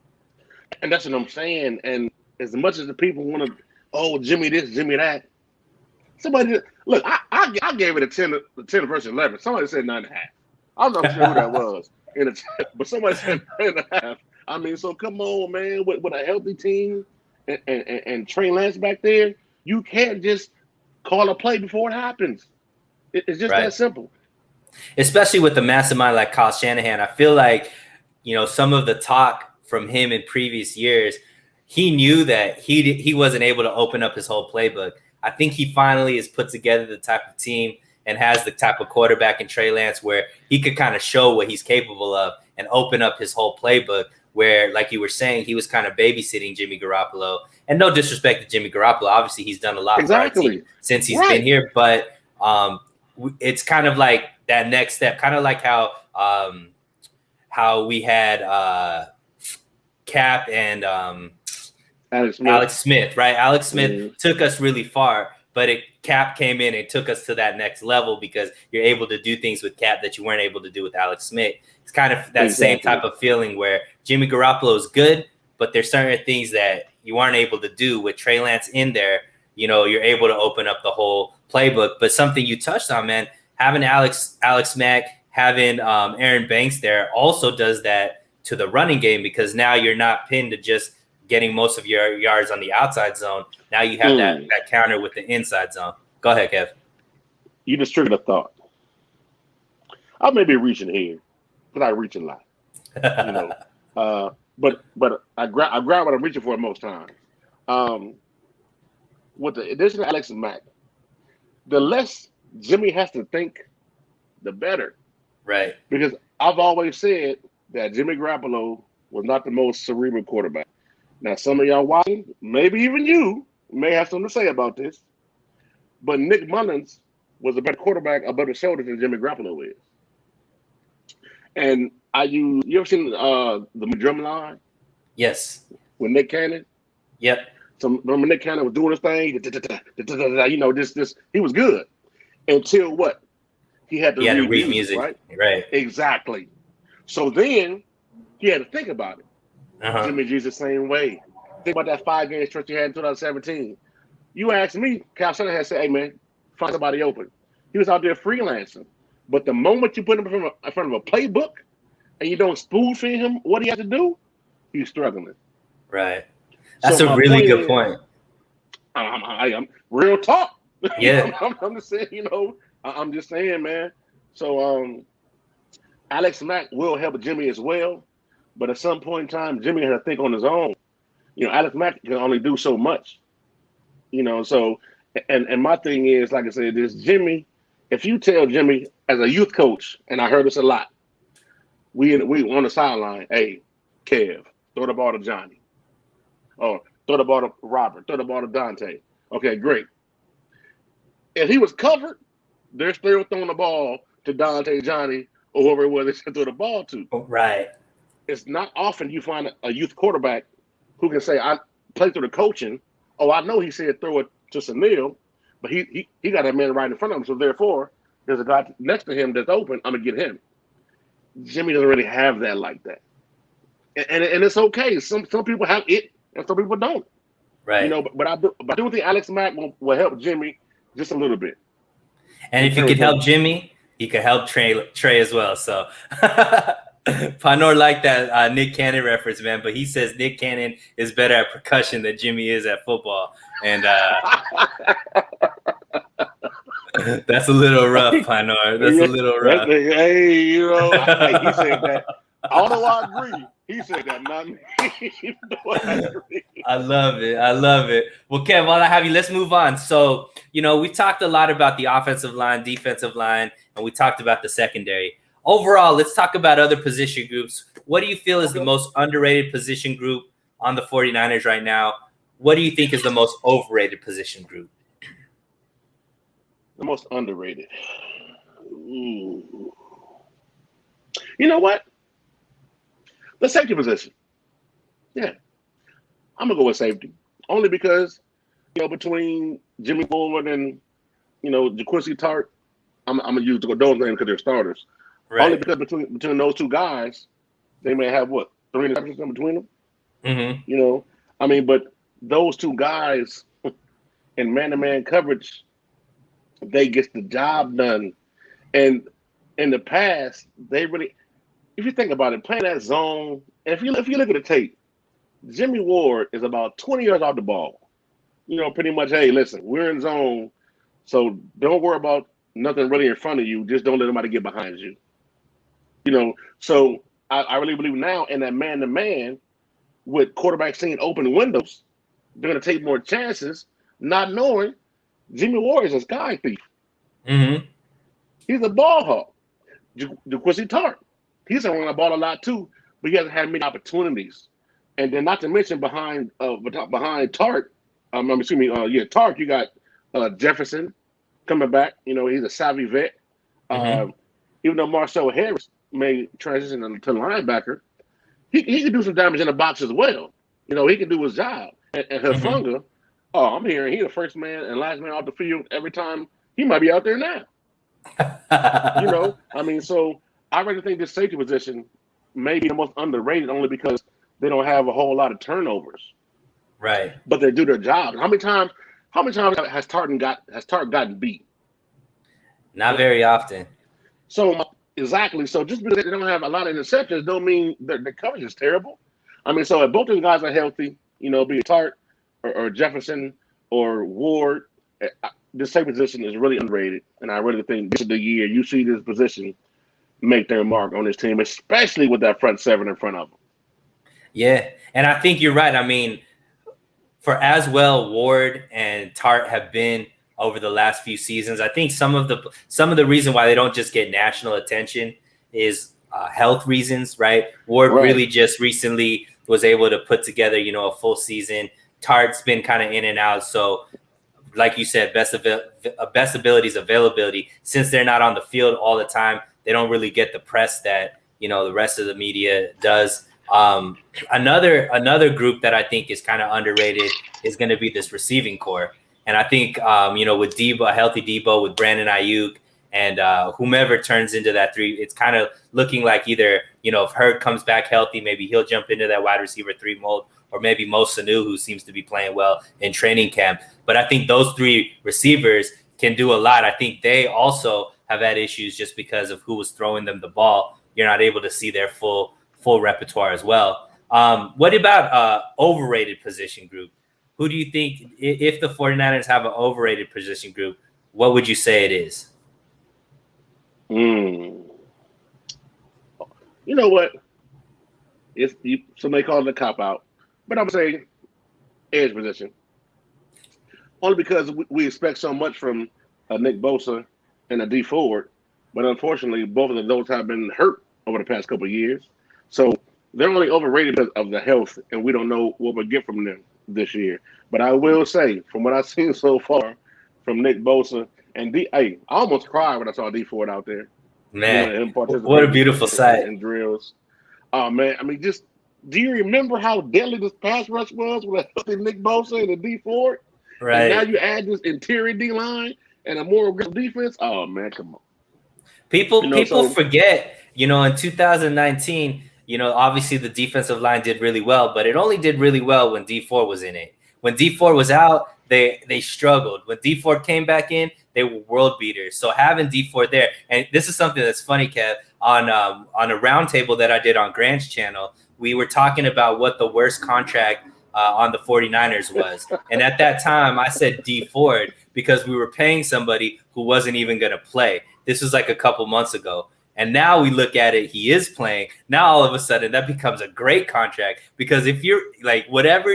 And that's what I'm saying. And as much as the people want to, Jimmy this, Jimmy that. Somebody look, I gave it a 10 versus 11. Somebody said 9.5. I'm not sure who that was but somebody said 9.5. I mean, so come on, man, with a healthy team and Trey Lance back there, you can't just call a play before it happens. It's just that simple. Especially with the mastermind like Kyle Shanahan, I feel like, some of the talk from him in previous years, he knew that he wasn't able to open up his whole playbook. I think he finally has put together the type of team and has the type of quarterback in Trey Lance where he could kind of show what he's capable of and open up his whole playbook where, like you were saying, he was kind of babysitting Jimmy Garoppolo. And no disrespect to Jimmy Garoppolo. Obviously, he's done a lot for our team since he's been here. But it's kind of like that next step, kind of like how we had Cap and Alex Smith, right? Alex Smith took us really far, but Cap came in and took us to that next level because you're able to do things with Cap that you weren't able to do with Alex Smith. It's kind of that same type of feeling where Jimmy Garoppolo is good, but there's certain things that you aren't able to do with Trey Lance in there. You're able to open up the whole playbook. But something you touched on, man, having Alex Mack, having Aaron Banks there also does that to the running game because now you're not pinned to just getting most of your yards on the outside zone. Now you have that counter with the inside zone. Go ahead, Kev. You just triggered a thought. I may be reaching here, but I reach a lot. But I grab what I'm reaching for most times. With the addition of Alex Mack, the less Jimmy has to think, the better. Right. Because I've always said that Jimmy Garoppolo was not the most cerebral quarterback. Now, some of y'all watching, maybe even you, may have something to say about this, but Nick Mullins was a better quarterback above the shoulder than Jimmy Garoppolo is. And you ever seen the drum line? Yes. With Nick Cannon? Yep. So remember Nick Cannon was doing his thing, this he was good until what? He had to read music, right? Right. Exactly. So then he had to think about it. Jimmy G's the same way. Think about that 5-game stretch you had in 2017. You asked me, Cal Shanahan said, "Hey man, find somebody open." He was out there freelancing, but the moment you put him in front of a playbook and you don't spoon feed him what he has to do, he's struggling. Right. That's a really good point. I'm real talk. Yeah. I'm just saying, I'm just saying, man. So Alex Mack will help Jimmy as well. But at some point in time, Jimmy had to think on his own. Alex Mack can only do so much. So and my thing is, like I said, is Jimmy, if you tell Jimmy as a youth coach, and I heard this a lot, we on the sideline, hey, Kev, throw the ball to Johnny. Or throw the ball to Robert, throw the ball to Dante. Okay, great. If he was covered, they're still throwing the ball to Dante, Johnny, or whoever it was they should throw the ball to. Right. It's not often you find a youth quarterback who can say, I play through the coaching. Oh, I know he said throw it to Sunil, but he got a man right in front of him. So therefore, there's a guy next to him that's open. I'm going to get him. Jimmy doesn't really have that like that. And it's okay. Some people have it and some people don't. Right. But I do think Alex Mack will help Jimmy just a little bit. And if you could help Jimmy, he could help Trey as well. So Panor liked that Nick Cannon reference, man, but he says Nick Cannon is better at percussion than Jimmy is at football. And that's a little rough, Panor. That's a little rough. Hey, he said that. Although I agree, he said that, not me. I love it. I love it. Well, Kev, while I have you, let's move on. So, we've talked a lot about the offensive line, defensive line, and we talked about the secondary. Overall, let's talk about other position groups. What do you feel is the most underrated position group on the 49ers right now? What do you think is the most overrated position group? The most underrated. Ooh. You know what? The safety position. Yeah. I'm going to go with safety. Only because, between Jimmy Ward and, Jaquizzi Tart, I'm going to use those names because they're starters. Right. Only because between those two guys, they may have, 3 interceptions in between them? Mm-hmm. But those two guys in man-to-man coverage, they get the job done. And in the past, they really – if you think about it, playing that zone, if you look at the tape, Jimmy Ward is about 20 yards off the ball. Pretty much, hey, listen, we're in zone, so don't worry about nothing really in front of you. Just don't let anybody get behind you. So I really believe now in that man-to-man, with quarterbacks seeing open windows, they're going to take more chances, not knowing Jimmy Ward is a sky thief. Mm-hmm. He's a ball hawk. Jaquizzi Tart. He's running the ball a lot too, but he hasn't had many opportunities. And then, not to mention behind Tart, Tart, you got Jefferson, coming back. You know, he's a savvy vet. Hmm. Even though Marcel Harris may transition to linebacker, he can do some damage in the box as well. You know, he can do his job. And Hmm. Hufanga, oh, I'm hearing he the first man and last man off the field every time. He might be out there now. You know, I mean, so I really think this safety position may be the most underrated only because they don't have a whole lot of turnovers, Right. but they do their job. How many times has Tartt gotten beat? Not very often. So exactly. So just because they don't have a lot of interceptions, don't mean the coverage is terrible. I mean, so if both those guys are healthy, you know, be it Tart or Jefferson or Ward, this same position is really underrated, and I really think this is the year you see this position make their mark on this team, especially with that front seven in front of them. Yeah, and I think you're right. I mean, for as well Ward and Tart have been over the last few seasons, I think some of the reason why they don't just get national attention is health reasons, right? Ward Right. really just recently was able to put together, a full season. Tart's been kind of in and out, so like you said, best abilities availability. Since they're not on the field all the time, they don't really get the press that the rest of the media does. Another group that I think is kind of underrated is going to be this receiving core, and I think with Debo, a healthy Debo, with Brandon Ayuk, and whomever turns into that three, it's kind of looking like either if Hurd comes back healthy, maybe he'll jump into that wide receiver 3 mold, or maybe Mo Sanu, who seems to be playing well in training camp. But I think those 3 receivers can do a lot. I think they also have had issues just because of who was throwing them the ball. You're not able to see their full repertoire as well. What about overrated position group? Who do you think, if the 49ers have an overrated position group, what would you say it is? Mm. You know what? Somebody call it a cop out, but I'm gonna say edge position only because we expect so much from Nick Bosa and a D Ford, but unfortunately, both of those have been hurt over the past couple of years. So they're only overrated because of the health, and we don't know what we'll get from them this year. But I will say, from what I've seen so far from Nick Bosa and I almost cried when I saw D Ford out there. You know, Man, him what a participating beautiful sight. in drills. Oh man, I mean, just do you remember how deadly this pass rush was with a healthy Nick Bosa and a D Ford? And now Right. you add this interior D line and a more aggressive defense. Oh man, come on. You People know, people so forget, in 2019, obviously the defensive line did really well, but it only did really well when D4 was in it. When D4 was out, they struggled. When D4 came back in, they were world beaters. So having D4 there, and this is something that's funny, Kev, on a roundtable that I did on Grant's channel, we were talking about what the worst contract on the 49ers was. And at that time, I said D Ford because we were paying somebody who wasn't even going to play. This was like a couple months ago. And now we look at it, he is playing. Now all of a sudden that becomes a great contract because if you're like whatever,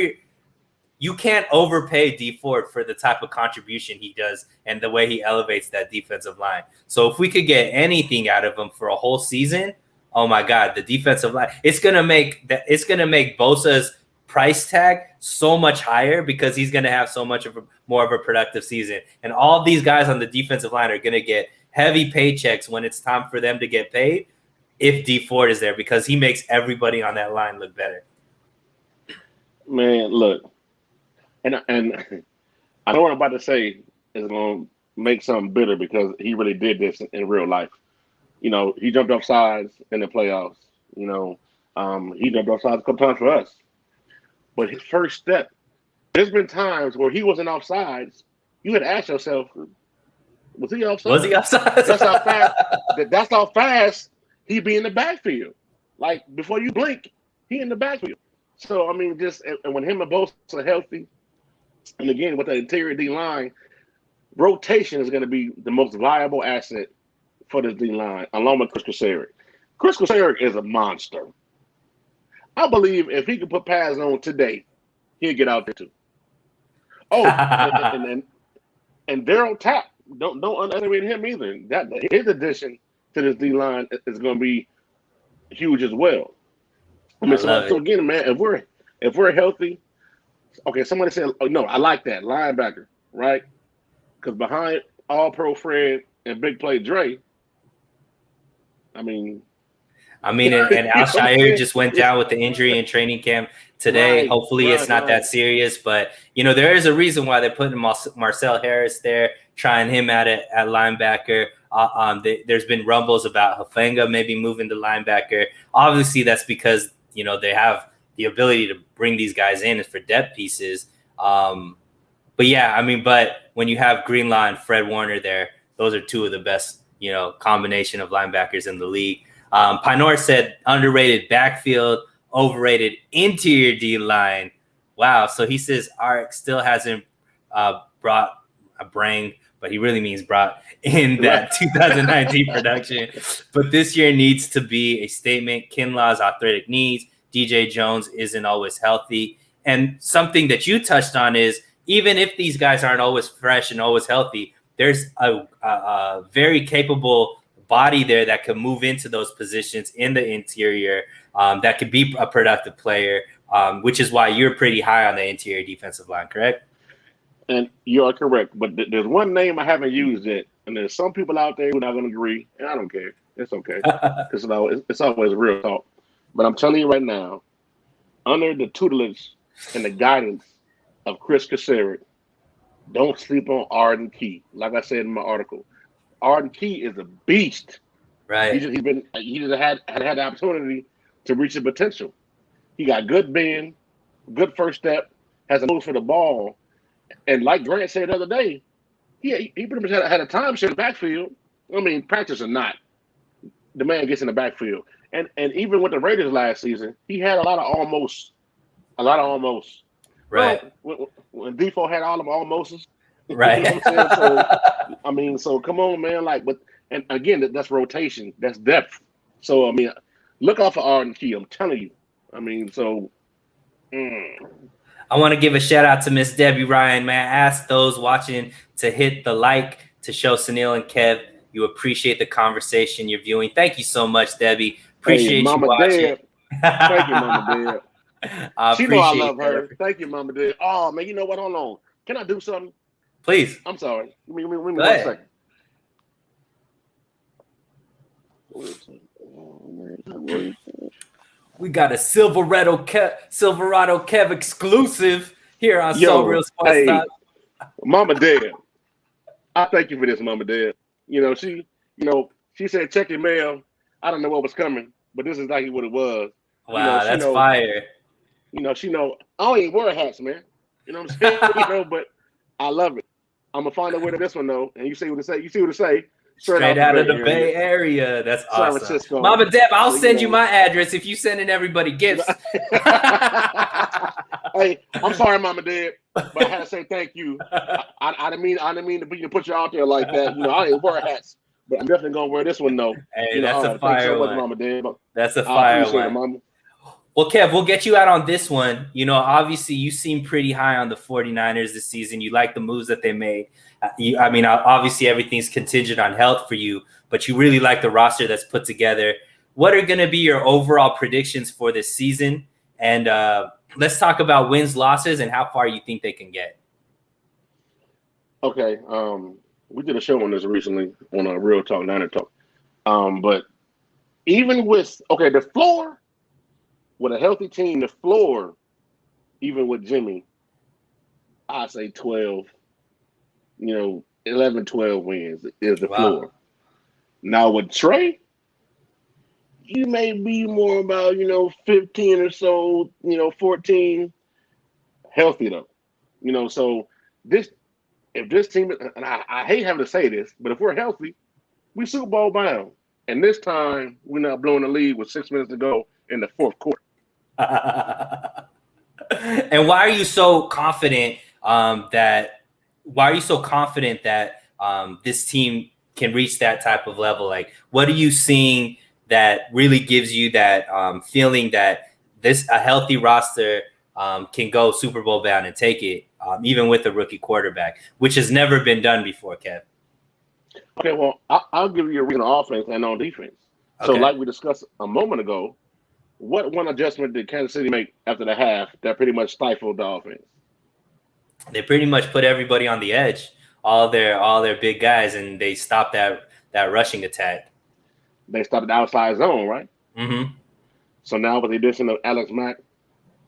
you can't overpay D Ford for the type of contribution he does and the way he elevates that defensive line. So if we could get anything out of him for a whole season, oh my God, the defensive line, it's gonna make Bosa's price tag so much higher because he's gonna have so much of more of a productive season. And all these guys on the defensive line are gonna get heavy paychecks when it's time for them to get paid if D Ford is there because he makes everybody on that line look better. man, look, and I know what I'm about to say is going to make something bitter because he really did this in real life. You know, he jumped off sides in the playoffs. You know, he jumped off sides a couple times for us. But his first step, there's been times where he wasn't off sides. You had to ask yourself, was he Was he offside? outside? That's how fast. That's how fast he be in the backfield. Like before you blink, he in the backfield. So I mean, just and when him and Bosa are healthy, and again with the interior D line, rotation is going to be the most viable asset for this D line, along with Chris Kosaric. Chris Kosaric is a monster. I believe if he could put pads on today, he'll get out there too. Oh, and Daryl Tapp, don't underestimate him either. That his addition to this D line is going to be huge as well. I I mean, love so it. again, man, if we're healthy, okay. Somebody said, "Oh no, I like that linebacker," right? Because behind All Pro Fred and Big Play Dre. I mean, and you know Alshire just went down with the injury in training camp today. right, Hopefully it's not that serious, but there is a reason why they're putting Marcel Harris there, trying him at linebacker. There's been rumbles about Hufanga maybe moving to linebacker. Obviously, that's because they have the ability to bring these guys in for depth pieces. But yeah, but when you have Greenlaw and Fred Warner there, those are two of the best, combination of linebackers in the league. Pinor said underrated backfield, overrated interior D line. Wow. So he says RX still hasn't brought a brain, but he really means brought in that 2019 production. But this year needs to be a statement. Kinlaw's arthritic knees. DJ Jones isn't always healthy. And something that you touched on is even if these guys aren't always fresh and always healthy, there's a very capable body there that can move into those positions in the interior that could be a productive player, which is why you're pretty high on the interior defensive line, correct? And you are correct. But there's one name I haven't used yet, and there's some people out there who are not going to agree, and I don't care. It's okay. Because it's always real talk. But I'm telling you right now, under the tutelage and the guidance of Chris Kaserik, don't sleep on Arden Key. Like I said in my article, Arden Key is a beast. Right. He just had the opportunity to reach his potential. He got good bend, good first step, has a nose for the ball, and like Grant said the other day, he pretty much had a timeshare in the backfield. Practice or not, the man gets in the backfield. And even with the Raiders last season, he had a lot of almost. Right. When Defoe had all of them almosts. Right. You know what I'm saying? So come on, man. And again, that's rotation. That's depth. So, look out for Arden Key. I'm telling you. I want to give a shout out to Miss Debbie Ryan. May I ask those watching to hit the like to show Sunil and Kev you appreciate the conversation you're viewing. Thank you so much, Debbie. Appreciate you watching. Thank you, Mama Deb. She know I love her. That. Thank you, Mama Deb. Oh, man, you know what? Hold on. Can I do something? Please. I'm sorry. Give me 1 second. We got a Silverado Kev exclusive here on So Real Sports Talk. Mama Deb. I thank you for this, Mama Deb. She said check your mail. I don't know what was coming, but this is exactly what it was. Wow, that's fire. She know I don't even wear hats, man. You know what I'm saying? But I love it. I'm gonna find a way to this one though, and you see what it say. You see what it say? Straight out of the Bay Area. That's awesome. San Francisco. Mama Deb, I'll send you my address if you sending everybody gifts. Hey, I'm sorry, Mama Deb, but I had to say thank you. I didn't mean to put you out there like that. I didn't wear hats, but I'm definitely gonna wear this one though. Hey, that's a fire one. Mama Deb. That's a fire one. Mama. Well, Kev, we'll get you out on this one. Obviously, you seem pretty high on the 49ers this season. You like the moves that they made. Obviously, everything's contingent on health for you, but you really like the roster that's put together. What are going to be your overall predictions for this season? And let's talk about wins, losses, and how far you think they can get. Okay. We did a show on this recently on a Real Talk, Niner Talk. But even with, the floor, with a healthy team, the floor, even with Jimmy, I say 12, 11, 12 wins is the floor. Now with Trey, you may be more about, 15 or so, 14, healthy though. So if this team, and I hate having to say this, but if we're healthy, we Super Bowl bound. And this time, we're not blowing the lead with 6 minutes to go in the fourth quarter. And why are you so confident that this team can reach that type of level? Like, what are you seeing that really gives you that feeling that a healthy roster can go Super Bowl bound and take it, even with a rookie quarterback, which has never been done before, Kev? Okay, well, I'll give you a reason on offense and on defense. So like we discussed a moment ago, what one adjustment did Kansas City make after the half that pretty much stifled the offense? They pretty much put everybody on the edge all their big guys, and they stopped that rushing attack. They stopped the outside zone, right? Mm-hmm. So now with the addition of Alex Mack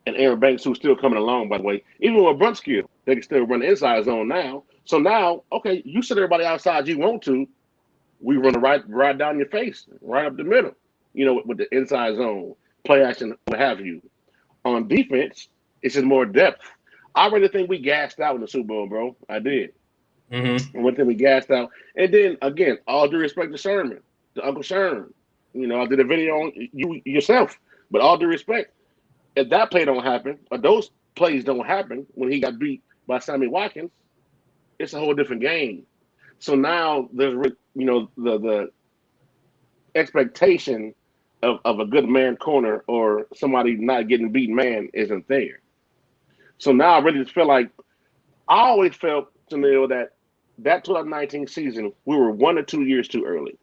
and Aaron Banks, who's still coming along, by the way, even with Brunskill, they can still run the inside zone now. So now, okay, you set everybody outside you want to. We run right down your face, right up the middle, with the inside zone, play action, what have you. On defense, it's just more depth. I really think we gassed out in the Super Bowl, bro. I did. Mm-hmm. One thing we gassed out. And then, again, all due respect to Sherman, to Uncle Sherman. I did a video on you yourself. But all due respect, if that play don't happen, or those plays don't happen when he got beat by Sammy Watkins, it's a whole different game. So now there's, the expectation of a good man corner or somebody not getting beat man isn't there. So now I really just feel like I always felt, Sunil, that 2019 season, we were 1 or 2 years too early.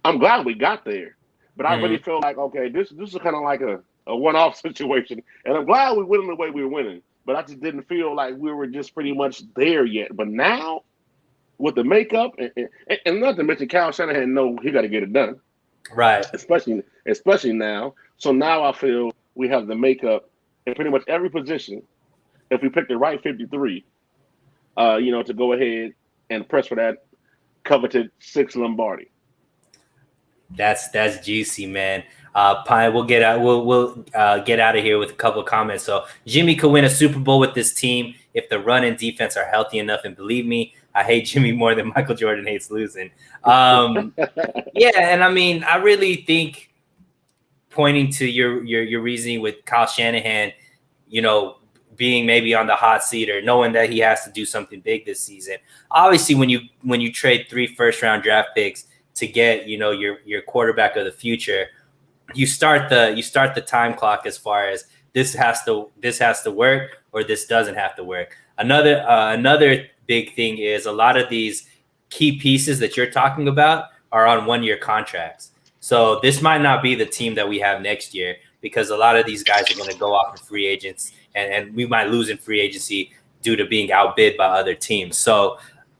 I'm glad we got there, but I really feel like, okay, this is kind of like a one-off situation, and I'm glad we went in the way we were winning, but I just didn't feel like we were just pretty much there yet. But now, with the makeup, and not to mention Kyle Shanahan, know he got to get it done. Right. Especially now. So now I feel we have the makeup in pretty much every position. If we pick the right 53, to go ahead and press for that coveted 6 Lombardi. That's juicy, man. Pine, we'll get out. We'll get out of here with a couple of comments. So Jimmy could win a Super Bowl with this team if the run and defense are healthy enough. And believe me, I hate Jimmy more than Michael Jordan hates losing. Yeah, and I mean, I really think pointing to your reasoning with Kyle Shanahan, being maybe on the hot seat or knowing that he has to do something big this season. Obviously, when you trade 3 first-round draft picks to get your quarterback of the future, you start the time clock as far as this has to work or this doesn't have to work. Another big thing is a lot of these key pieces that you're talking about are on 1-year contracts. So this might not be the team that we have next year because a lot of these guys are going to go off of free agents and we might lose in free agency due to being outbid by other teams. So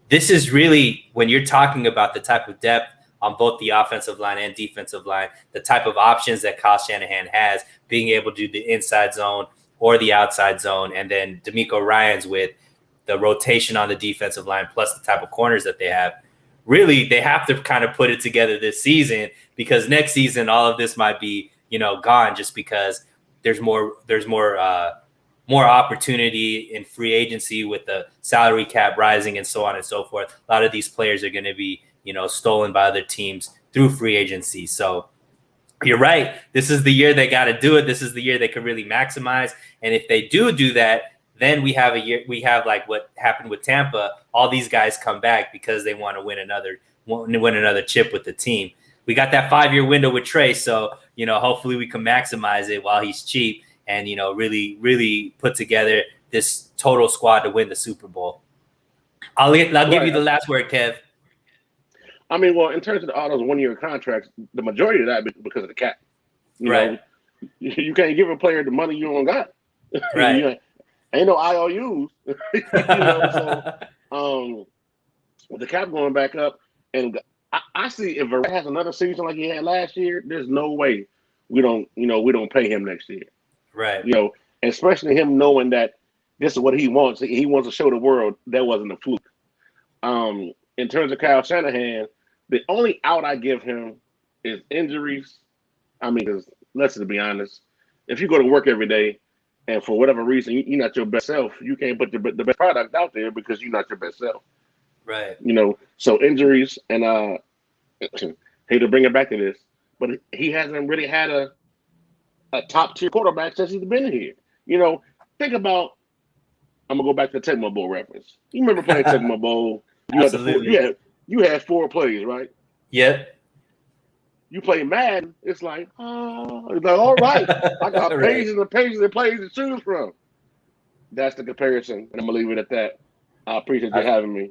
this is really, when you're talking about the type of depth on both the offensive line and defensive line, the type of options that Kyle Shanahan has, being able to do the inside zone or the outside zone, and then D'Amico Ryans with the rotation on the defensive line plus the type of corners that they have. Really, they have to kind of put it together this season because next season all of this might be, gone just because there's more opportunity in free agency with the salary cap rising and so on and so forth. A lot of these players are going to be, stolen by other teams through free agency. So you're right. This is the year they got to do it. This is the year they can really maximize. And if they do that, then we have like what happened with Tampa. All these guys come back because they want to win another chip with the team. We got that 5-year window with Trey. So, hopefully we can maximize it while he's cheap and, really, really put together this total squad to win the Super Bowl. I'll give you the last word, Kev. I mean, well, in terms of all those 1-year contracts, the majority of that because of the cap. Right. You can't give a player the money you don't got. Right. Ain't no IOUs. So with the cap going back up, and I see if Verrett has another season like he had last year, there's no way we don't pay him next year. Right. Especially him knowing that this is what he wants. He wants to show the world that wasn't a fluke. In terms of Kyle Shanahan, the only out I give him is injuries. I mean, because let's be honest, if you go to work every day and for whatever reason you're not your best self, you can't put the best product out there because you're not your best self. Right. So injuries and hate to bring it back to this, but he hasn't really had a top tier quarterback since he's been here. Think about. I'm gonna go back to the Tecmo Bowl reference. You remember playing Tecmo Bowl? Absolutely. You had 4 plays, right? Yep. You play Madden, it's like, all right, I got pages and pages and plays to choose from. That's the comparison, and I'm gonna leave it at that. I appreciate you having me.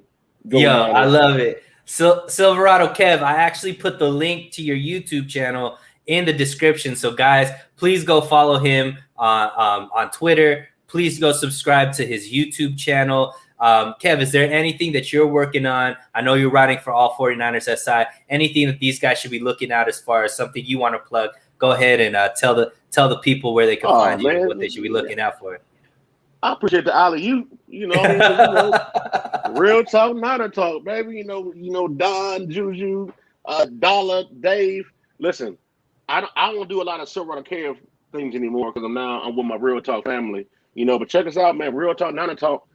I love it. So Silverado Kev, I actually put the link to your YouTube channel in the description. So guys, please go follow him on Twitter. Please go subscribe to his YouTube channel. Kev, is there anything that you're working on? I know you're writing for All 49ers SI. Anything that these guys should be looking at as far as something you want to plug? Go ahead and tell the people where they can find you and what they should be looking out for. I appreciate the alley. You know, real talk, not a talk, baby. You know, Don, Juju, Dollar, Dave. Listen, I don't do a lot of silver on care things anymore because I'm with my Real Talk family. You know, but check us out, man. Real Talk, not a talk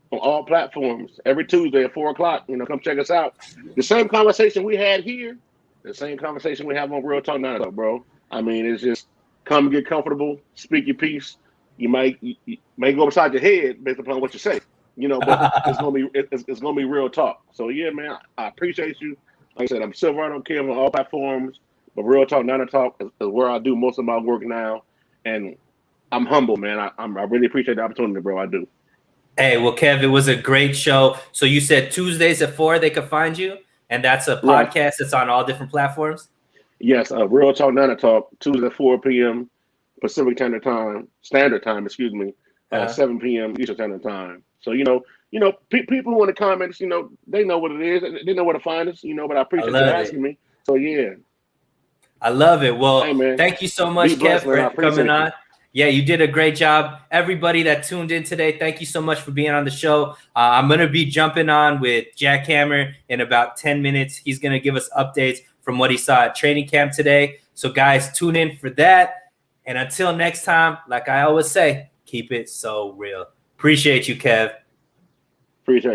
on all platforms every Tuesday at 4:00. You know, come check us out. The same conversation we had here, the same conversation we have on Real Talk, not a talk, bro. I mean, it's just come get comfortable, speak your piece. You may go upside your head based upon what you say, you know, but it's gonna be real talk. So yeah, man, I appreciate you. Like I said, I'm Silver. I don't care on all platforms, but Real Talk, not a talk is where I do most of my work now, and I'm humble, man. I really appreciate the opportunity, bro. I do. Hey, well, Kev, it was a great show. So you said Tuesdays at 4 they could find you, and that's a podcast that's on all different platforms. Yes, Real Talk, not a talk. Tuesday at 4 p.m. Pacific Standard Time, 7 p.m. Eastern Standard Time. So, people who in the comments, they know what it is. They know where to find us, but I appreciate you asking me. So, yeah. I love it. Well, hey, thank you so much, Kev, for coming on. Yeah, you did a great job. Everybody that tuned in today, thank you so much for being on the show. I'm going to be jumping on with Jack Hammer in about 10 minutes. He's going to give us updates from what he saw at training camp today. So, guys, tune in for that. And until next time, like I always say, keep it so real. Appreciate you, Kev. Appreciate you.